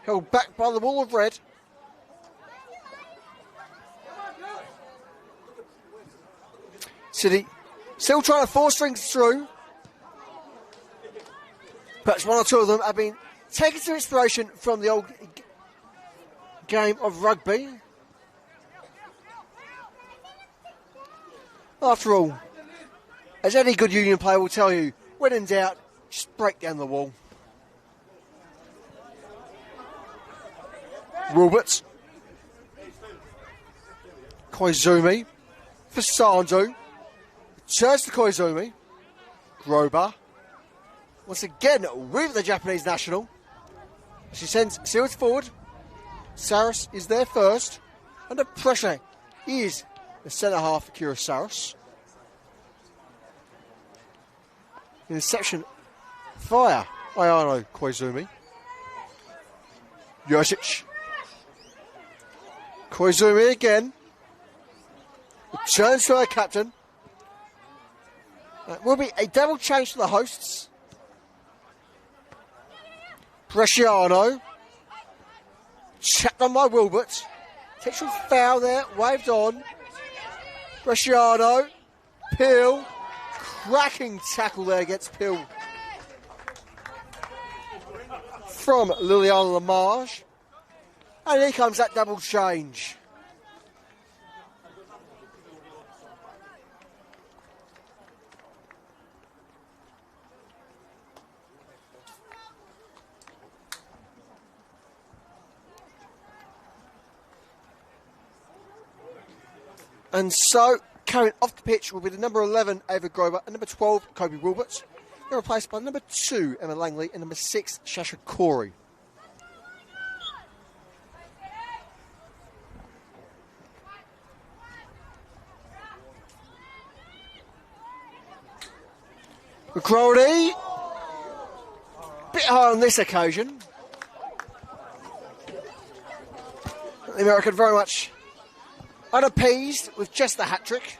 Speaker 1: Held back by the wall of red. City still trying to force things through. Perhaps one or two of them have been taken some inspiration from the old game of rugby. After all, as any good Union player will tell you, when in doubt, just break down the wall. Roberts. Koizumi for Sandu. Turns to Koizumi. Grober. Once again with the Japanese national. She sends Seals forward. Saris is there first. Under pressure is the centre half, Kira Saris. Interception via Ayano Koizumi. Josic. Koizumi again. Returns to her captain. It will be a double change to the hosts. Bresciano. Checked on by Wilbert. Textual foul there, waved on. Bresciano. Peel. Cracking tackle there against Peel. From Liliana Lamarge. And here comes that double change. And so, carrying off the pitch will be the number 11, Ava Grover, and number 12, Kobe Wilbert. They're replaced by number 2, Emma Langley, and number 6, Shasha Corey. McCrory, bit high on this occasion. The American very much unappeased with just the hat-trick.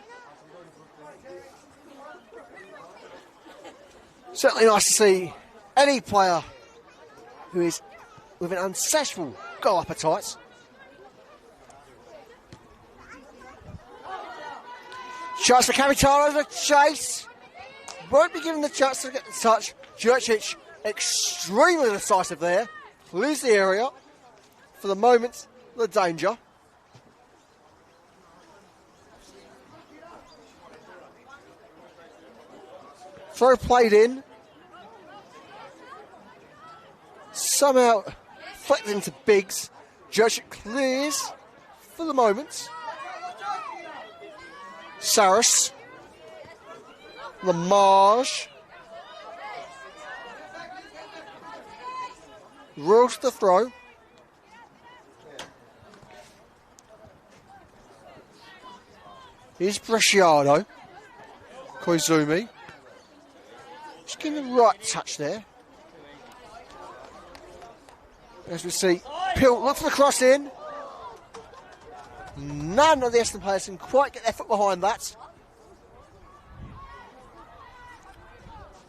Speaker 1: Certainly nice to see any player who is with an ancestral goal appetite. Chance for Capitano, the chase. Won't be given the chance to get the touch. Jurcic extremely decisive there. Clears the area for the moment, the danger. Throw played in. Somehow flicked into Biggs. Jurcic clears for the moment. Saris. Lamarge. Rolls the throw. Here's Bresciano. Koizumi. Just getting the right touch there. As we see, Peel look for the cross in. None of the Essendon players can quite get their foot behind that.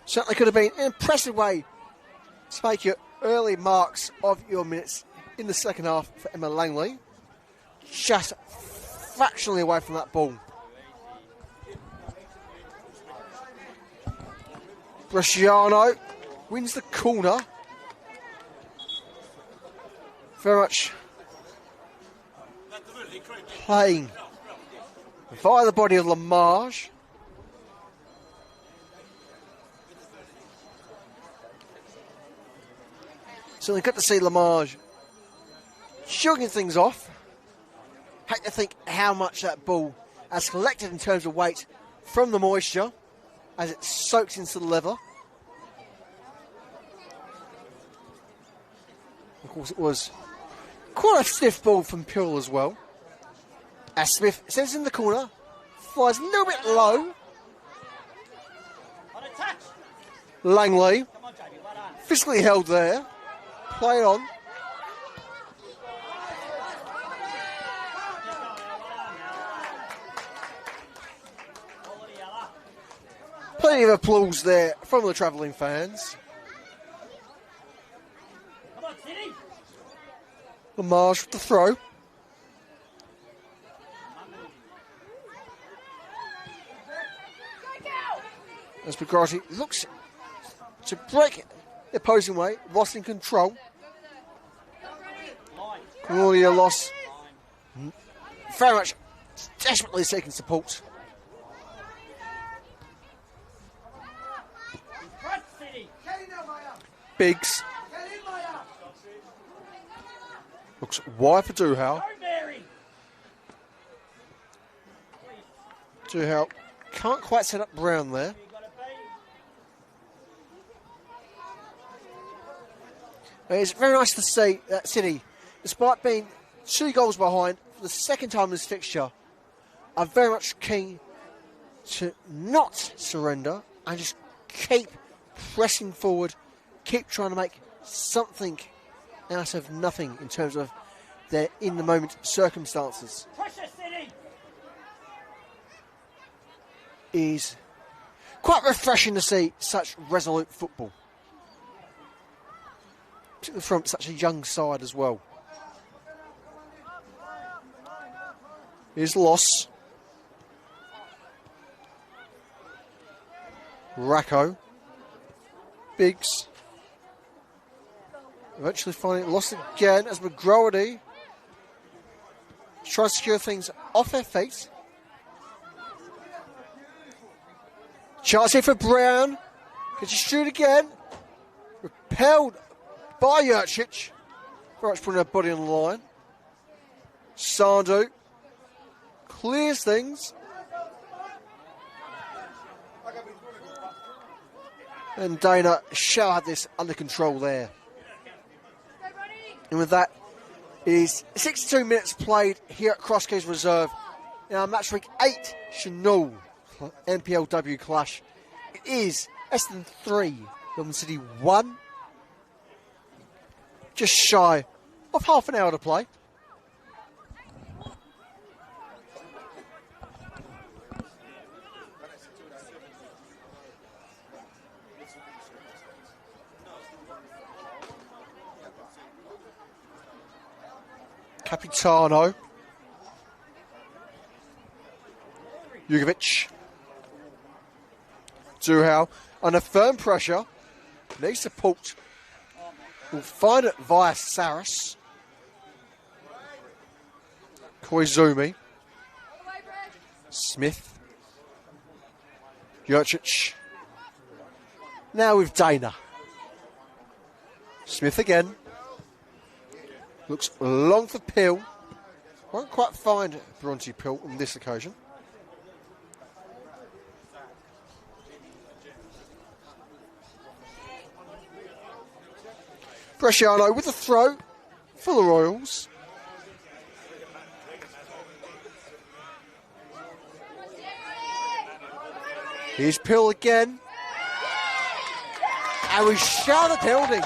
Speaker 1: Certainly could have been an impressive way to make your early marks of your minutes in the second half for Emma Langley. Just fractionally away from that ball. Bresciano wins the corner. Very much playing via the body of Lamarge. So we got to see Lamarge shrugging things off. Had to think how much that ball has collected in terms of weight from the moisture as it soaks into the leather. Of course, it was quite a stiff ball from Pure as well. As Smith sends in the corner, flies a little bit low. Langley, physically held there. Play it on. Plenty of applause there from the travelling fans. Lamarge with the throw. As Bugatti looks to break the opposing way, lost in control. Claudia lost. Very much desperately seeking support. Biggs. Looks wide for Duhau. Duhau can't quite set up Brown there. It's very nice to see that City, despite being 2 goals behind for the second time in this fixture, are very much keen to not surrender and just keep pressing forward, keep trying to make something out of nothing in terms of their in-the-moment circumstances. Is quite refreshing to see such resolute football, particularly from such a young side as well. Here's Loss. Racco. Biggs. Eventually finding it lost again as McGroarty tries to secure things off their feet. Chance here for Brown. Can she shoot again? Repelled by Jurcic. Very much putting her body on the line. Sandu clears things. And Dana shall have this under control there. And with that, it is 62 minutes played here at Cross Keys Reserve in our match week 8 Senol NPLW clash. It is Essendon 3, Melbourne City 1. Just shy of half an hour to play. Capitano. Jugovic. Duhau under firm pressure. Needs support. Will find it via Saris. Koizumi. Smith. Jurcic. Now with Dana. Smith again. Looks long for Peel. Won't quite find Bronte Peel on this occasion. Bresciano with a throw for the Royals. Here's Peel again. And we shout the penalty.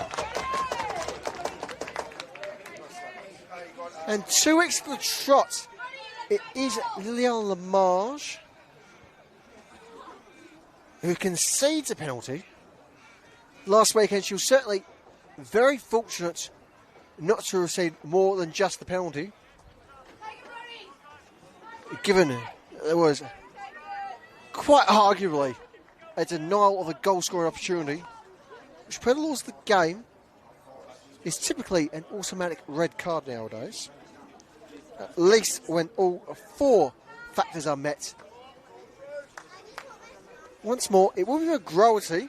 Speaker 1: And 2 weeks to the trot, it is Lilian Lamarge who concedes a penalty. Last weekend, she was certainly very fortunate not to receive more than just the penalty, given there was quite arguably a denial of a goal scoring opportunity, which per the laws of the game is typically an automatic red card nowadays. At least when all 4 factors are met. Once more, it will be McGroarty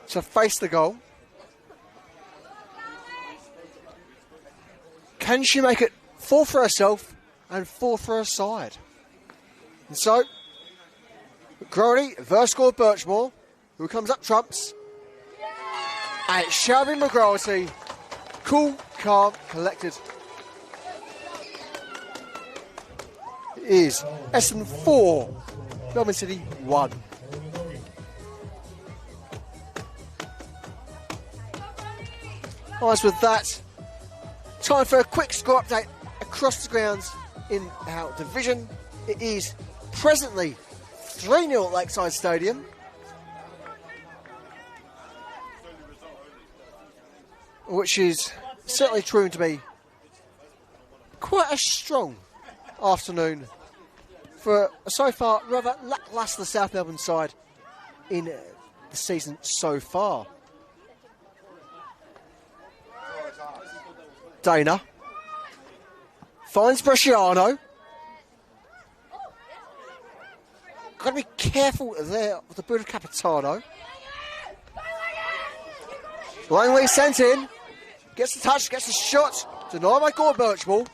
Speaker 1: to face the goal. Can she make it 4 for herself and 4 for her side? And so, McGroarty versus Gord Birchmore, who comes up trumps. And it's shall be McGroarty. Cool, calm, collected. It is Essendon 4, Melbourne City 1. Nice with that. Time for a quick score update across the grounds in our division. It is presently 3-0 at Lakeside Stadium. Which is certainly proving to be quite a strong afternoon for a so far rather lacklustre South Melbourne side in the season so far. Dana finds Bresciano. Got to be careful there with the boot of Capitano. Langley sent in. Gets the touch, gets the shot. Denied by Gord Birchmore.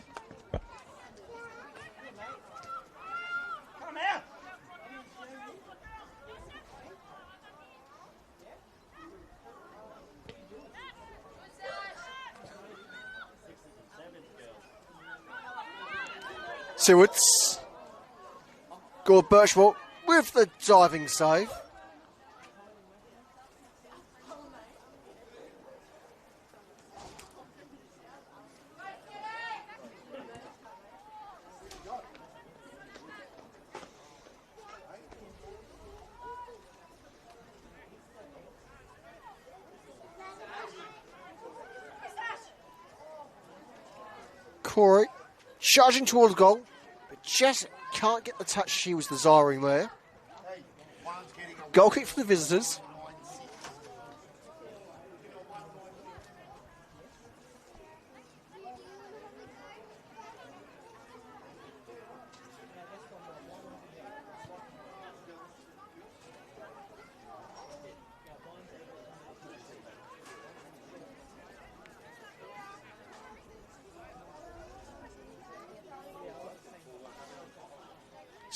Speaker 1: Sewards. Gord Birchmore with the diving save. Corey charging towards the goal, but just can't get the touch she was desiring there. Goal kick for the visitors.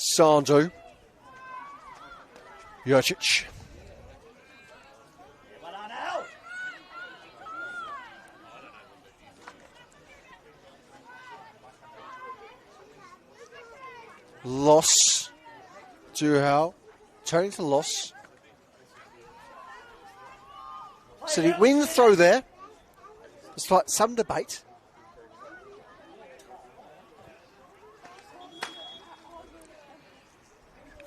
Speaker 1: Sandu. Jurcic. Loss. Duhau. Turning to Loss. City winning the throw there, despite some debate.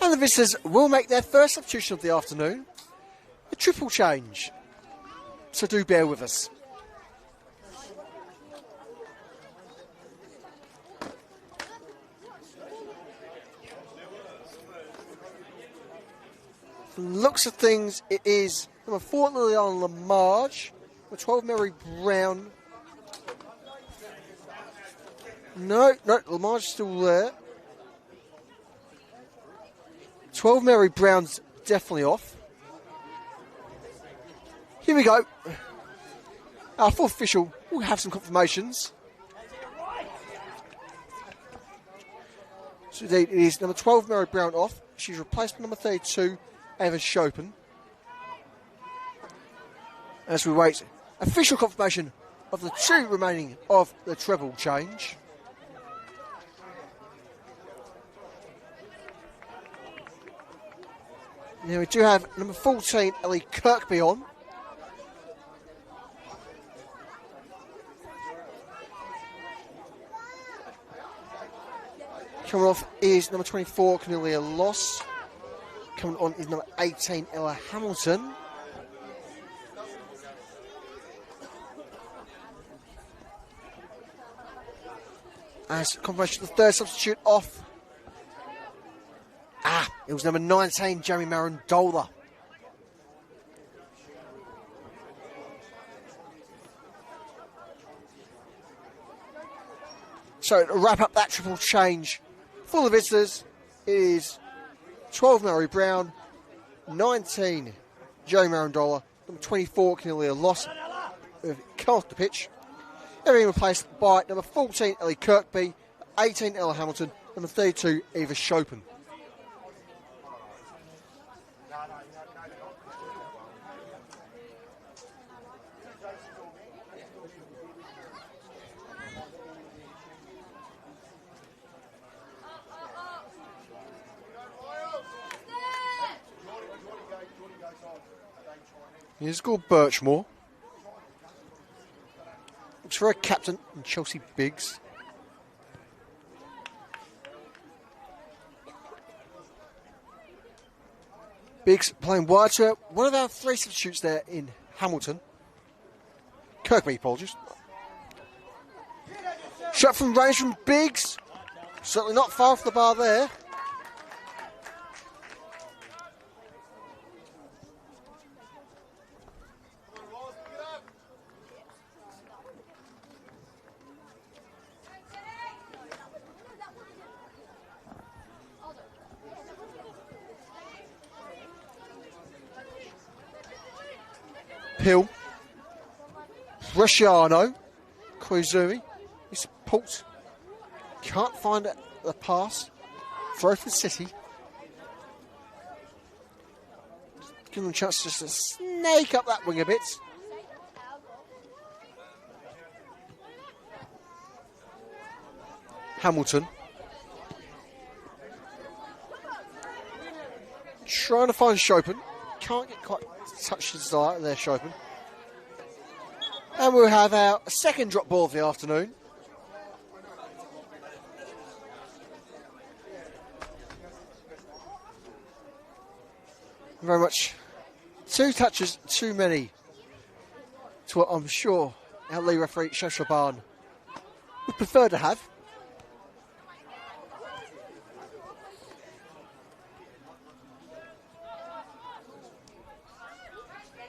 Speaker 1: And the visitors will make their first substitution of the afternoon. A triple change. So do bear with us. From the looks of things, it is number 4 Liliana Lamarge, number 12 Mary Brown. No, Lamarge's still there. 12 Mary Brown's definitely off. Here we go. Our fourth official will have some confirmations. So indeed, it is number 12 Mary Brown off. She's replaced by number 32 Eva Chopin. As we wait, official confirmation of the 2 remaining of the treble change. Now we do have number 14, Ellie Kirkby on. Coming off is number 24, Cornelia Loss. Coming on is number 18, Ella Hamilton. As confirmation of the third substitute off. It was number 19, Jamie Marandola. So to wrap up that triple change for the visitors, it is 12 Murray Brown, 19 Jamie Marandola, number 24 Cornelia Loss with come off the pitch. Everything replaced by number 14 Ellie Kirkby, 18 Ella Hamilton, number 32 Eva Chopin. Here's called Birchmore. Looks for a captain in Chelsea Biggs. Biggs playing wide to one of our three substitutes there in Hamilton. Kirkby, apologies. Shot from range from Biggs. Certainly not far off the bar there. Hill, Bresciano, Koizumi, he supports, can't find the pass, throw for City. Give them a chance just to snake up that wing a bit. Hamilton. Trying to find Chopin, can't get quite touch his desire there, Chopin. And we'll have our second drop ball of the afternoon. Very much 2 touches too many to what I'm sure our lead referee Shashaban would prefer to have.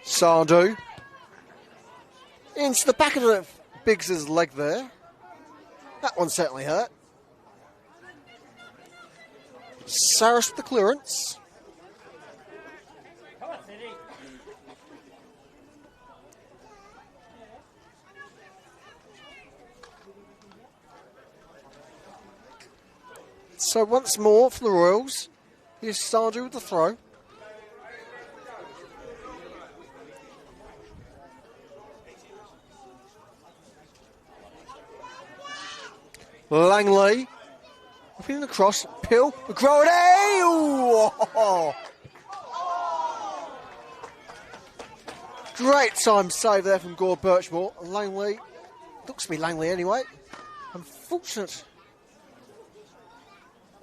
Speaker 1: Sandu into the back of the Biggs' leg there. That one certainly hurt. Saris with the clearance. So once more for the Royals. Here's Sandu with the throw. Langley, whipping across, Pill, McGrowan, oh! Great time save there from Gore Birchmore. Langley, looks to be Langley anyway. Unfortunate.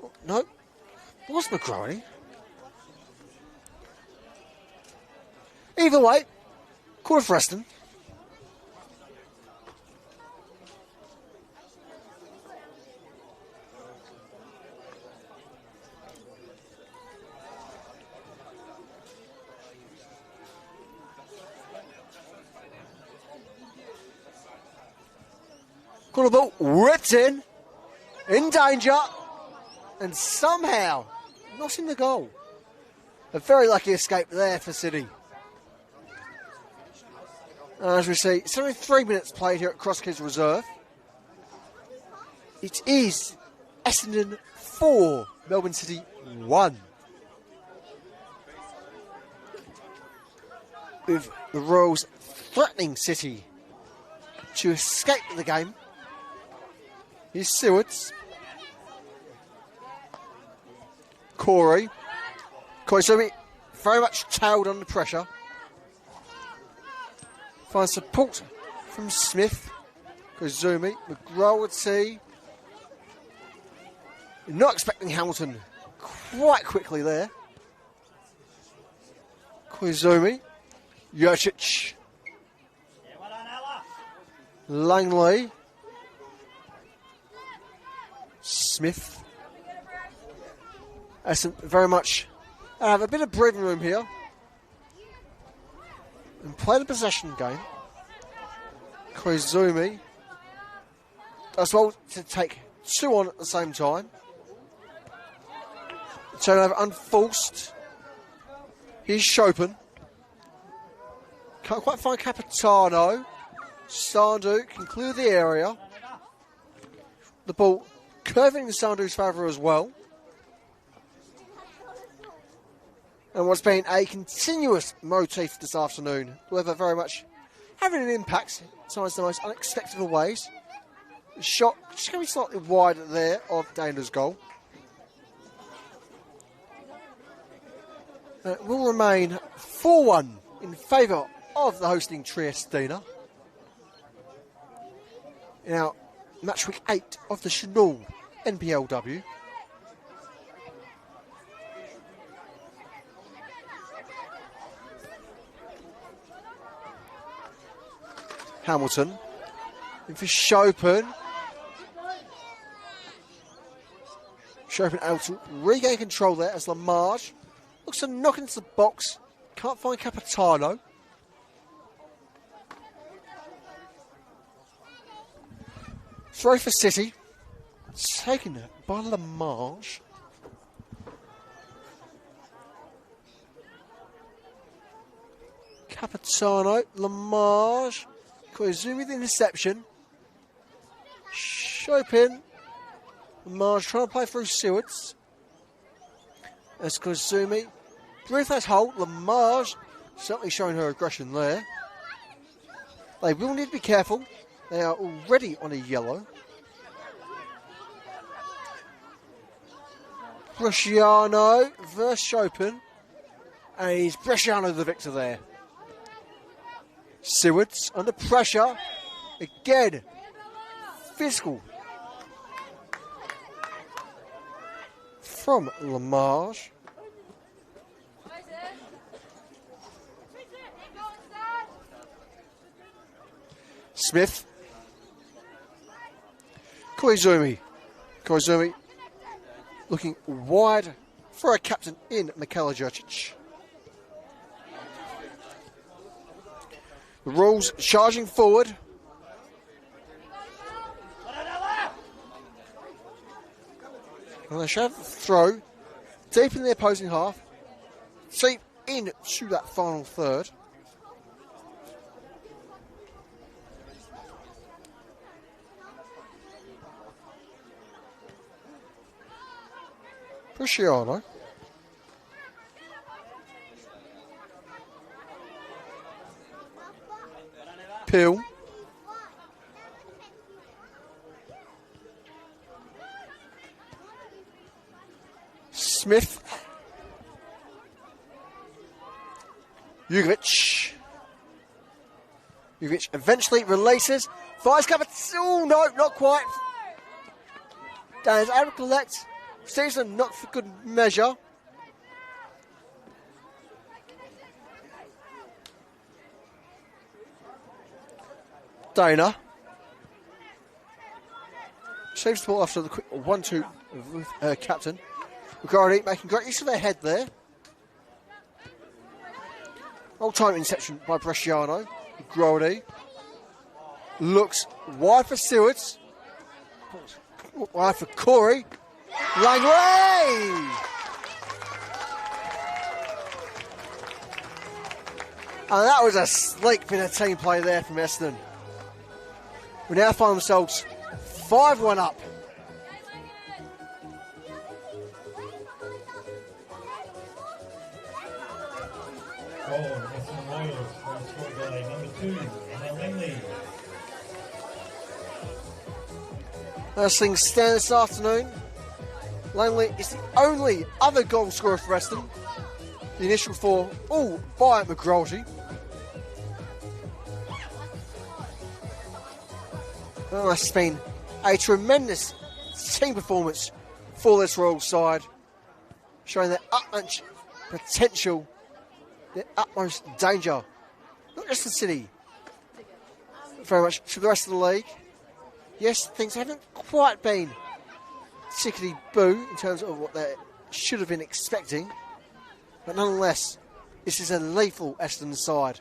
Speaker 1: Oh, no, was McGrowan. Either way, quarter for Essendon. Corner ball ripped in danger, and somehow not in the goal. A very lucky escape there for City. As we see, it's only 3 minutes played here at Cross Keys Reserve. It is Essendon 4, Melbourne City 1. With the Royals threatening City to escape the game. Here's Sewards. Corey. Koizumi very much tailed under pressure. Finds support from Smith. Koizumi. McGraw would see. Not expecting Hamilton quite quickly there. Koizumi. Jurcic. Langley. Smith. Essendon very much have a bit of breathing room here and play the possession game. Koizumi does well to take 2 on at the same time. Turnover unforced. Here's Chopin. Can't quite find Capitano. Sandu can clear the area. The ball curving in Sandu's favour as well. And what's been a continuous motif this afternoon, however, very much having an impact, sometimes the most unexpected of ways. The shot just going to be slightly wide there of Dana's goal. And it will remain 4-1 in favour of the hosting Triestina. Now, match week 8 of the Senol NPLW. Hamilton in for Chopin. Chopin able to regain control there as Lamarge looks to knock into the box. Can't find Capitano. Throw for City. Taken by Lamarge. Capitano, Lamarge. Koizumi the interception. Chopin. Lamarge trying to play through Sewards. As Koizumi. Briefless hold. Lamarge certainly showing her aggression there. They will need to be careful. They are already on a yellow. Bresciano versus Chopin. And he's Bresciano the victor there. Sewards under pressure. Again. Physical. From Lamarge. Smith. Koizumi. Koizumi looking wide for a captain in Mikhailo Jurcic. The Rules charging forward. And they shall throw deep in the opposing half. Deep into that final third. Bresciano. Peel. Smith. Jugovic. Jugovic eventually releases. Fires cover. Oh, no, not quite. Dan's able to collect. Stevenson not for good measure. Dana. Saves the ball after the quick 1-2 with captain. McGrady making great use of their head there. All-time interception by Bresciano. McGrady looks wide for Sewards. Wide for Corey. Langley! And that was a sleek bit of team play there from Essendon. We now find themselves 5-1 up.
Speaker 5: Essendon Royals scored by number 2, Anna Langley.
Speaker 1: As things stand this afternoon, Langley is the only other goal scorer for Essendon. The initial 4 all by McGrady. Well, it's been a tremendous team performance for this Royal side, showing their utmost potential, their utmost danger, not just the City, but very much to the rest of the league. Yes, things haven't quite been particularly boo in terms of what their should have been expecting. But nonetheless, this is a lethal Essendon side.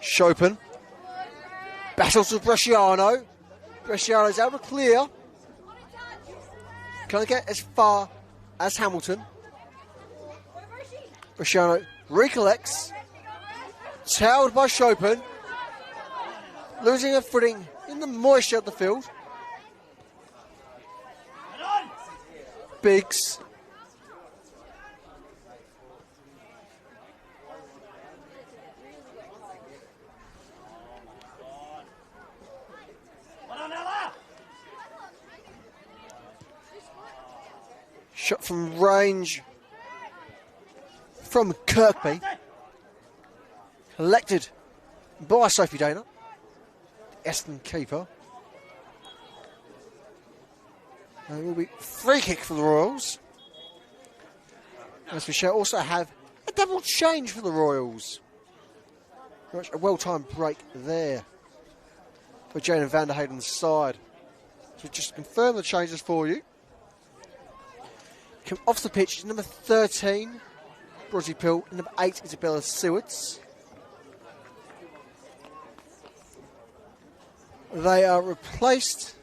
Speaker 1: Chopin battles with Bresciano. Bresciano's able to clear. Can I get as far as Hamilton? Bresciano recollects. Tailed by Chopin. Losing her footing in the moisture of the field. Biggs. Shot from range from Kirkby. Collected by Sophie Dana, Essendon keeper. And it will be free kick for the Royals. As we shall also have a double change for the Royals. Very much a well-timed break there for Jane and Van der Hayden's side. So just confirm the changes for you. Come off the pitch, number 13, Brodie Pill, and number 8, Isabella Sewards. They are replaced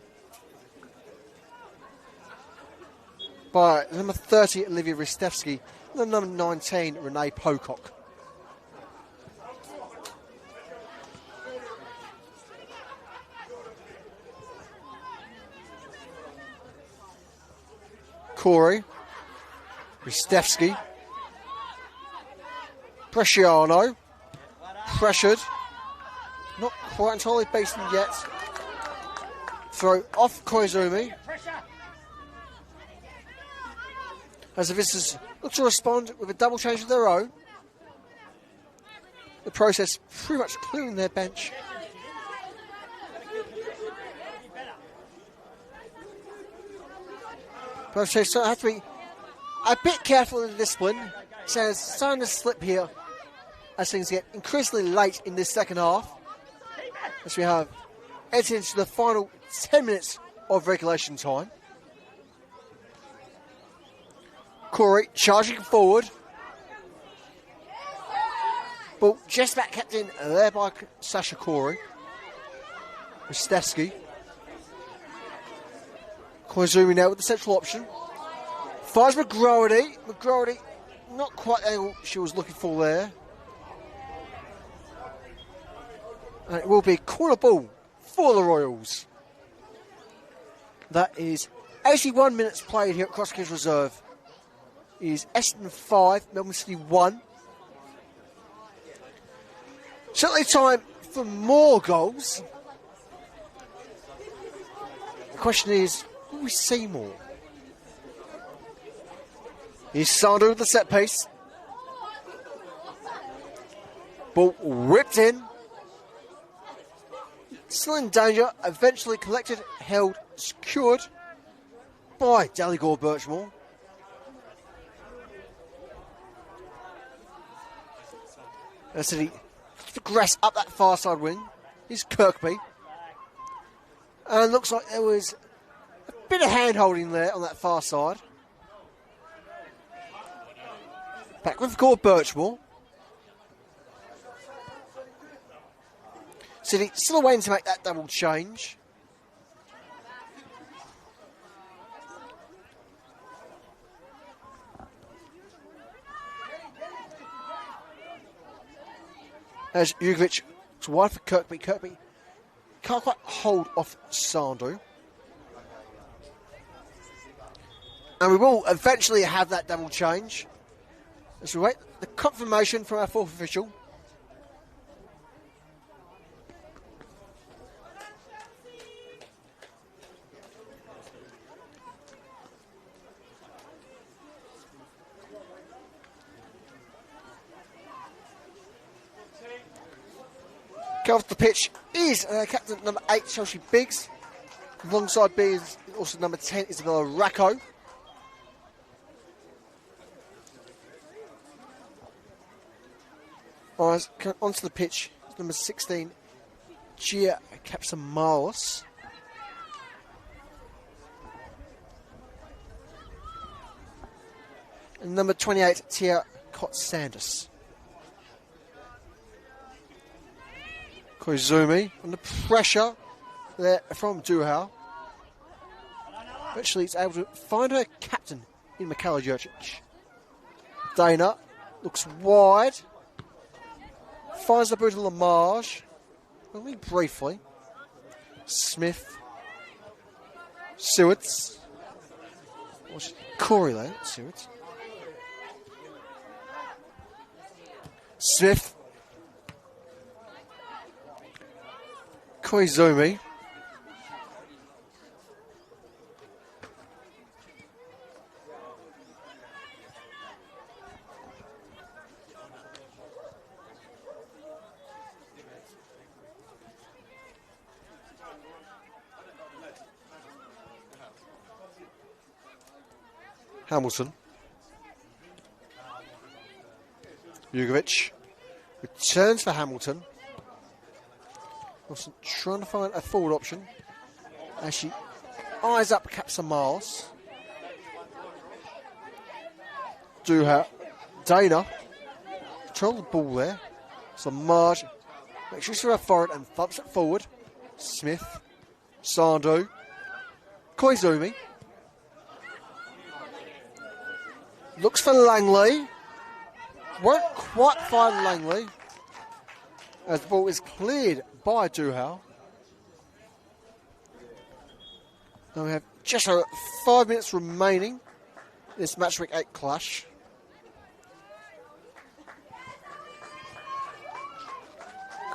Speaker 1: by number 30, Olivia Ristevski, and the number 19, Renee Pocock. Corey, Ristevski, Bresciano, pressured, not quite entirely beaten yet. Throw off Koizumi. As the visitors look to respond with a double change of their own. The process pretty much clearing their bench. But so I have to be a bit careful in the discipline. So it's starting to slip here as things get increasingly late in this second half. As we have entered into the final 10 minutes of regulation time. Corey charging forward. Ball just back kept in there by Sasha Corey. Ristevski. Koizumi now with the central option. Fires McGroarty. McGroarty not quite the angle she was looking for there. And it will be a corner ball for the Royals. That is 81 minutes played here at Cross Kings Reserve. It is Essendon 5, Melbourne City 1. Certainly time for more goals. The question is, will we see more? Here's Sandu with the set piece. Ball whipped in. Still in danger, eventually collected, held, secured by Dalligore Birchmore. As he progressed up that far side wing, is Kirkby. And it looks like there was a bit of hand holding there on that far side. Back with Gord Birchmore. City still waiting to make that double change. As Jugovic to wide for Kirkby. Kirkby can't quite hold off Sandu. And we will eventually have that double change. As we wait the confirmation from our fourth official. Go off the pitch is captain number 8, Chelsea Biggs. Alongside B is also number 10, Isabella Racco. Alright, onto the pitch, number 16, Gia Capsamalis. number 28, Tia Kotsandis. Koizumi under pressure there from Duhau. Eventually, it's able to find her captain in Mikhailo Jurcic. Dana looks wide. Finds the boot of Lamage. Only briefly. Smith. Sewards. Corey there, Sewards. Smith. Koizumi. Hamilton. Jugovic returns for Hamilton. Wilson trying to find a forward option as she eyes up Capsa Miles. Dana control the ball there. So Marge makes sure she's her forward and thumps it forward. Smith, Sandu, Koizumi. Looks for Langley. Won't quite find Langley as the ball is cleared by Duhau. Now we have just 5 minutes remaining in this match week 8 clash.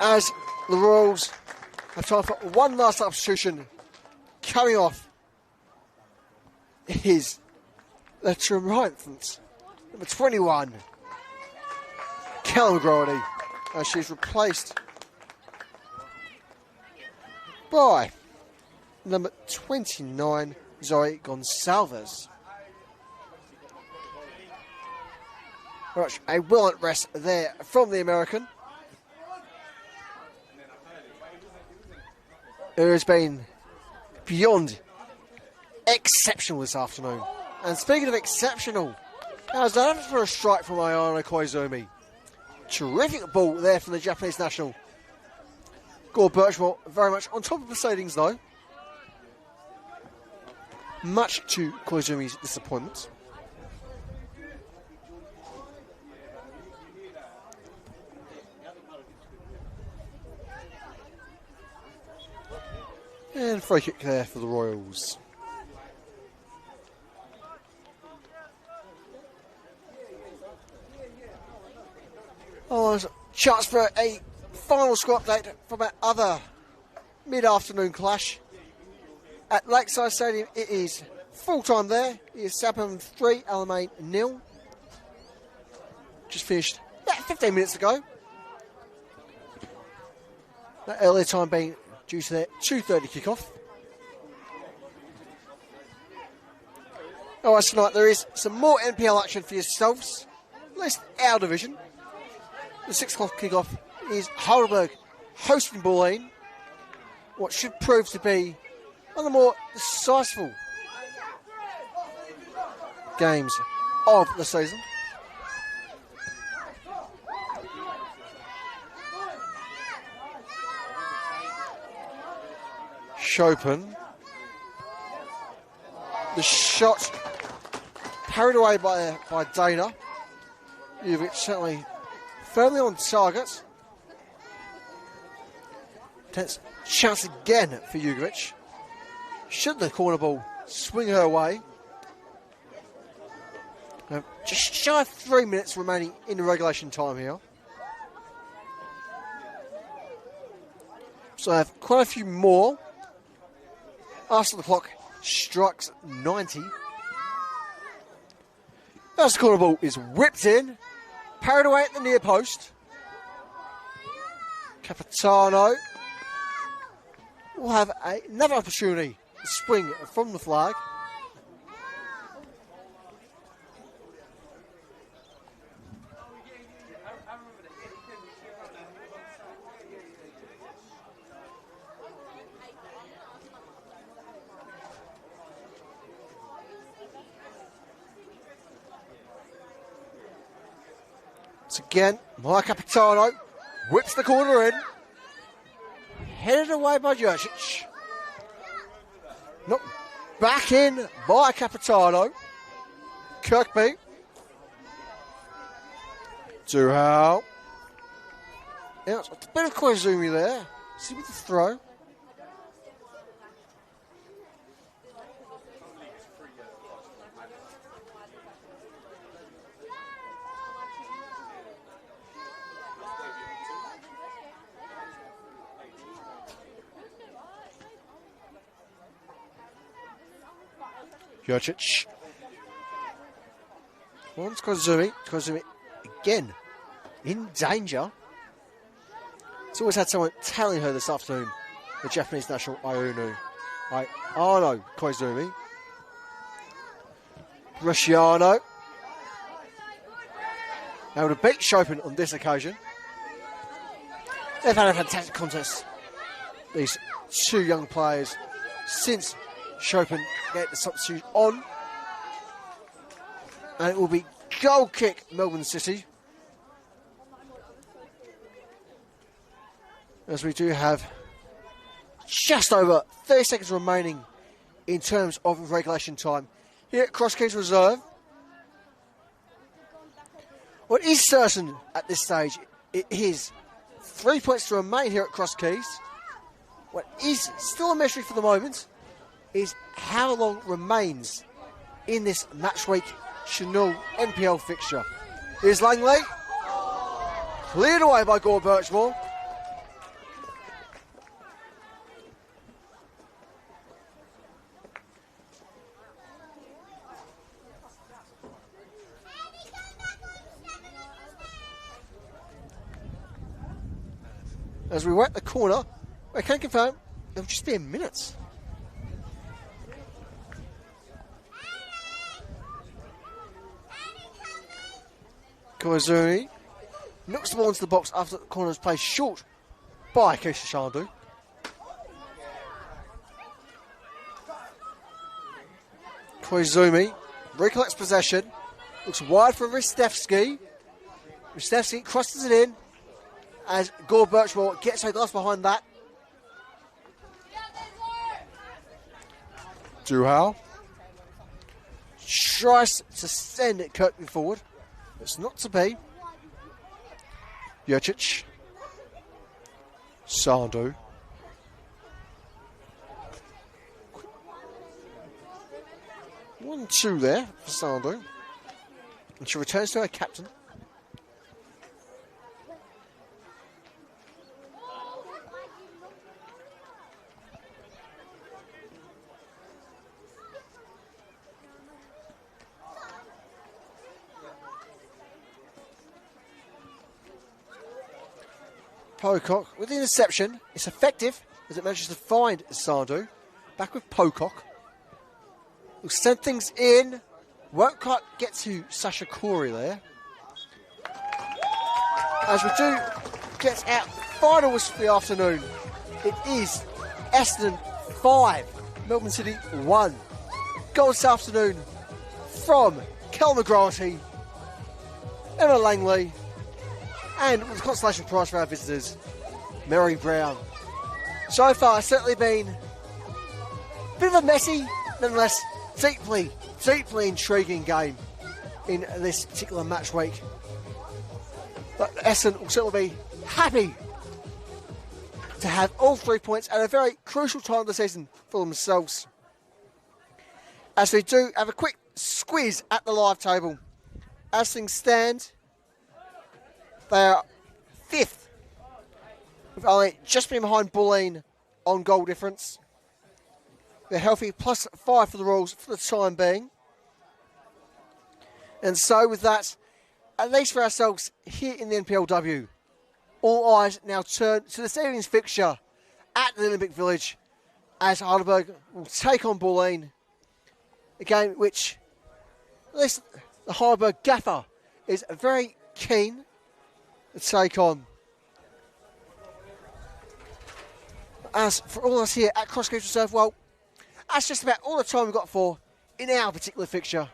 Speaker 1: As the Royals have time for one last substitution, coming off is the triumphant number 21, Callum Grody, as she's replaced by number 29, Zoe Gonsalves. Right, a well-earned rest there from the American, who has been beyond exceptional this afternoon. And speaking of exceptional, now is that for a strike from Ayana Koizumi. Terrific ball there from the Japanese national. Gore Birchmore very much on top of proceedings though. Much to Koizumi's disappointment. And free kick there for the Royals. Oh, there's a chance for a final score update from our other mid-afternoon clash. At Lakeside Stadium, it is full-time there. It is Southampton 3, Alamein 0. Just finished about 15 minutes ago. That earlier time being due to their 2:30 kickoff. Alright, tonight there is some more NPL action for yourselves. At least our division. The 6 o'clock kickoff is Heidelberg hosting Bulleen. What should prove to be one of the more decisive games of the season. Chopin. The shot parried away by Dana. Juvic certainly firmly on target. Tense chance again for Jugovic. Should the corner ball swing her way. Just shy of 3 minutes remaining in the regulation time here. So I have quite a few more. After the clock strikes 90. As the corner ball is whipped in. Parried away at the near post. Capitano will have another opportunity to swing from the flag. So again, Mike Capitano whips the corner in. Headed away by Jurcic. Knocked back in by Capitano. Kirkby. Duhau. Yeah, it's a bit of Koizumi there. See with the throw. Jurcic. Once Koizumi. Koizumi again in danger. It's always had someone telling her this afternoon, the Japanese national Ayano Koizumi. Rusciano. Able to beat Chopin on this occasion. They've had a fantastic contest, these two young players, since Chopin get the substitute on. And it will be goal kick Melbourne City. As we do have just over 30 seconds remaining in terms of regulation time here at Cross Keys Reserve. What is certain at this stage, it is 3 points to remain here at Cross Keys. What is still a mystery for the moment is how long remains in this match week Senol NPL fixture. Here's Langley. Cleared away by Gore Birchmore. As we wait the corner, I can confirm it'll just be a minute. Koizumi knocks the ball into the box after the corner is played short by Keisha Shandu. Koizumi recollects possession, looks wide for Ristevski. Ristevski crosses it in as Gore Birchmore gets her glass behind that. Duhau tries to send it Kirkby forward. It's not to be. Jurcic. Sandu. One, two there for Sandu. And she returns to her captain. Pocock with the interception. It's effective as it manages to find Sandu. Back with Pocock. We'll send things in. Won't quite get to Sasha Corey there. As we do get our final whistle for the afternoon. It is Essendon 5, Melbourne City 1. Goal this afternoon from Kel McGraty, Emma Langley, and with the consolation prize for our visitors, Mary Brown. So far, it's certainly been a bit of a messy, nonetheless, deeply intriguing game in this particular match week. But Essendon will certainly be happy to have all 3 points at a very crucial time of the season for themselves. As we do have a quick squiz at the live table. As things stand, they are 5th, with only just been behind Bulleen on goal difference. They're healthy, +5 for the Royals for the time being. And so with that, at least for ourselves here in the NPLW, all eyes now turn to this evening's fixture at the Olympic Village as Heidelberg will take on Bulleen. A game which, at least the Heidelberg gaffer is very keen to take on. As for all of us here at Cross Keys Reserve, well, that's just about all the time we've got for in our particular fixture.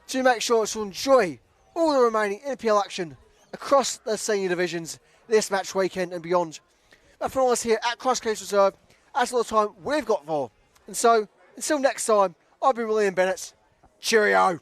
Speaker 1: To make sure to enjoy all the remaining NPL action across the senior divisions this match weekend and beyond. But from us here at Cross Coast Reserve, that's all the time we've got for. And so, until next time, I've been William Bennett. Cheerio.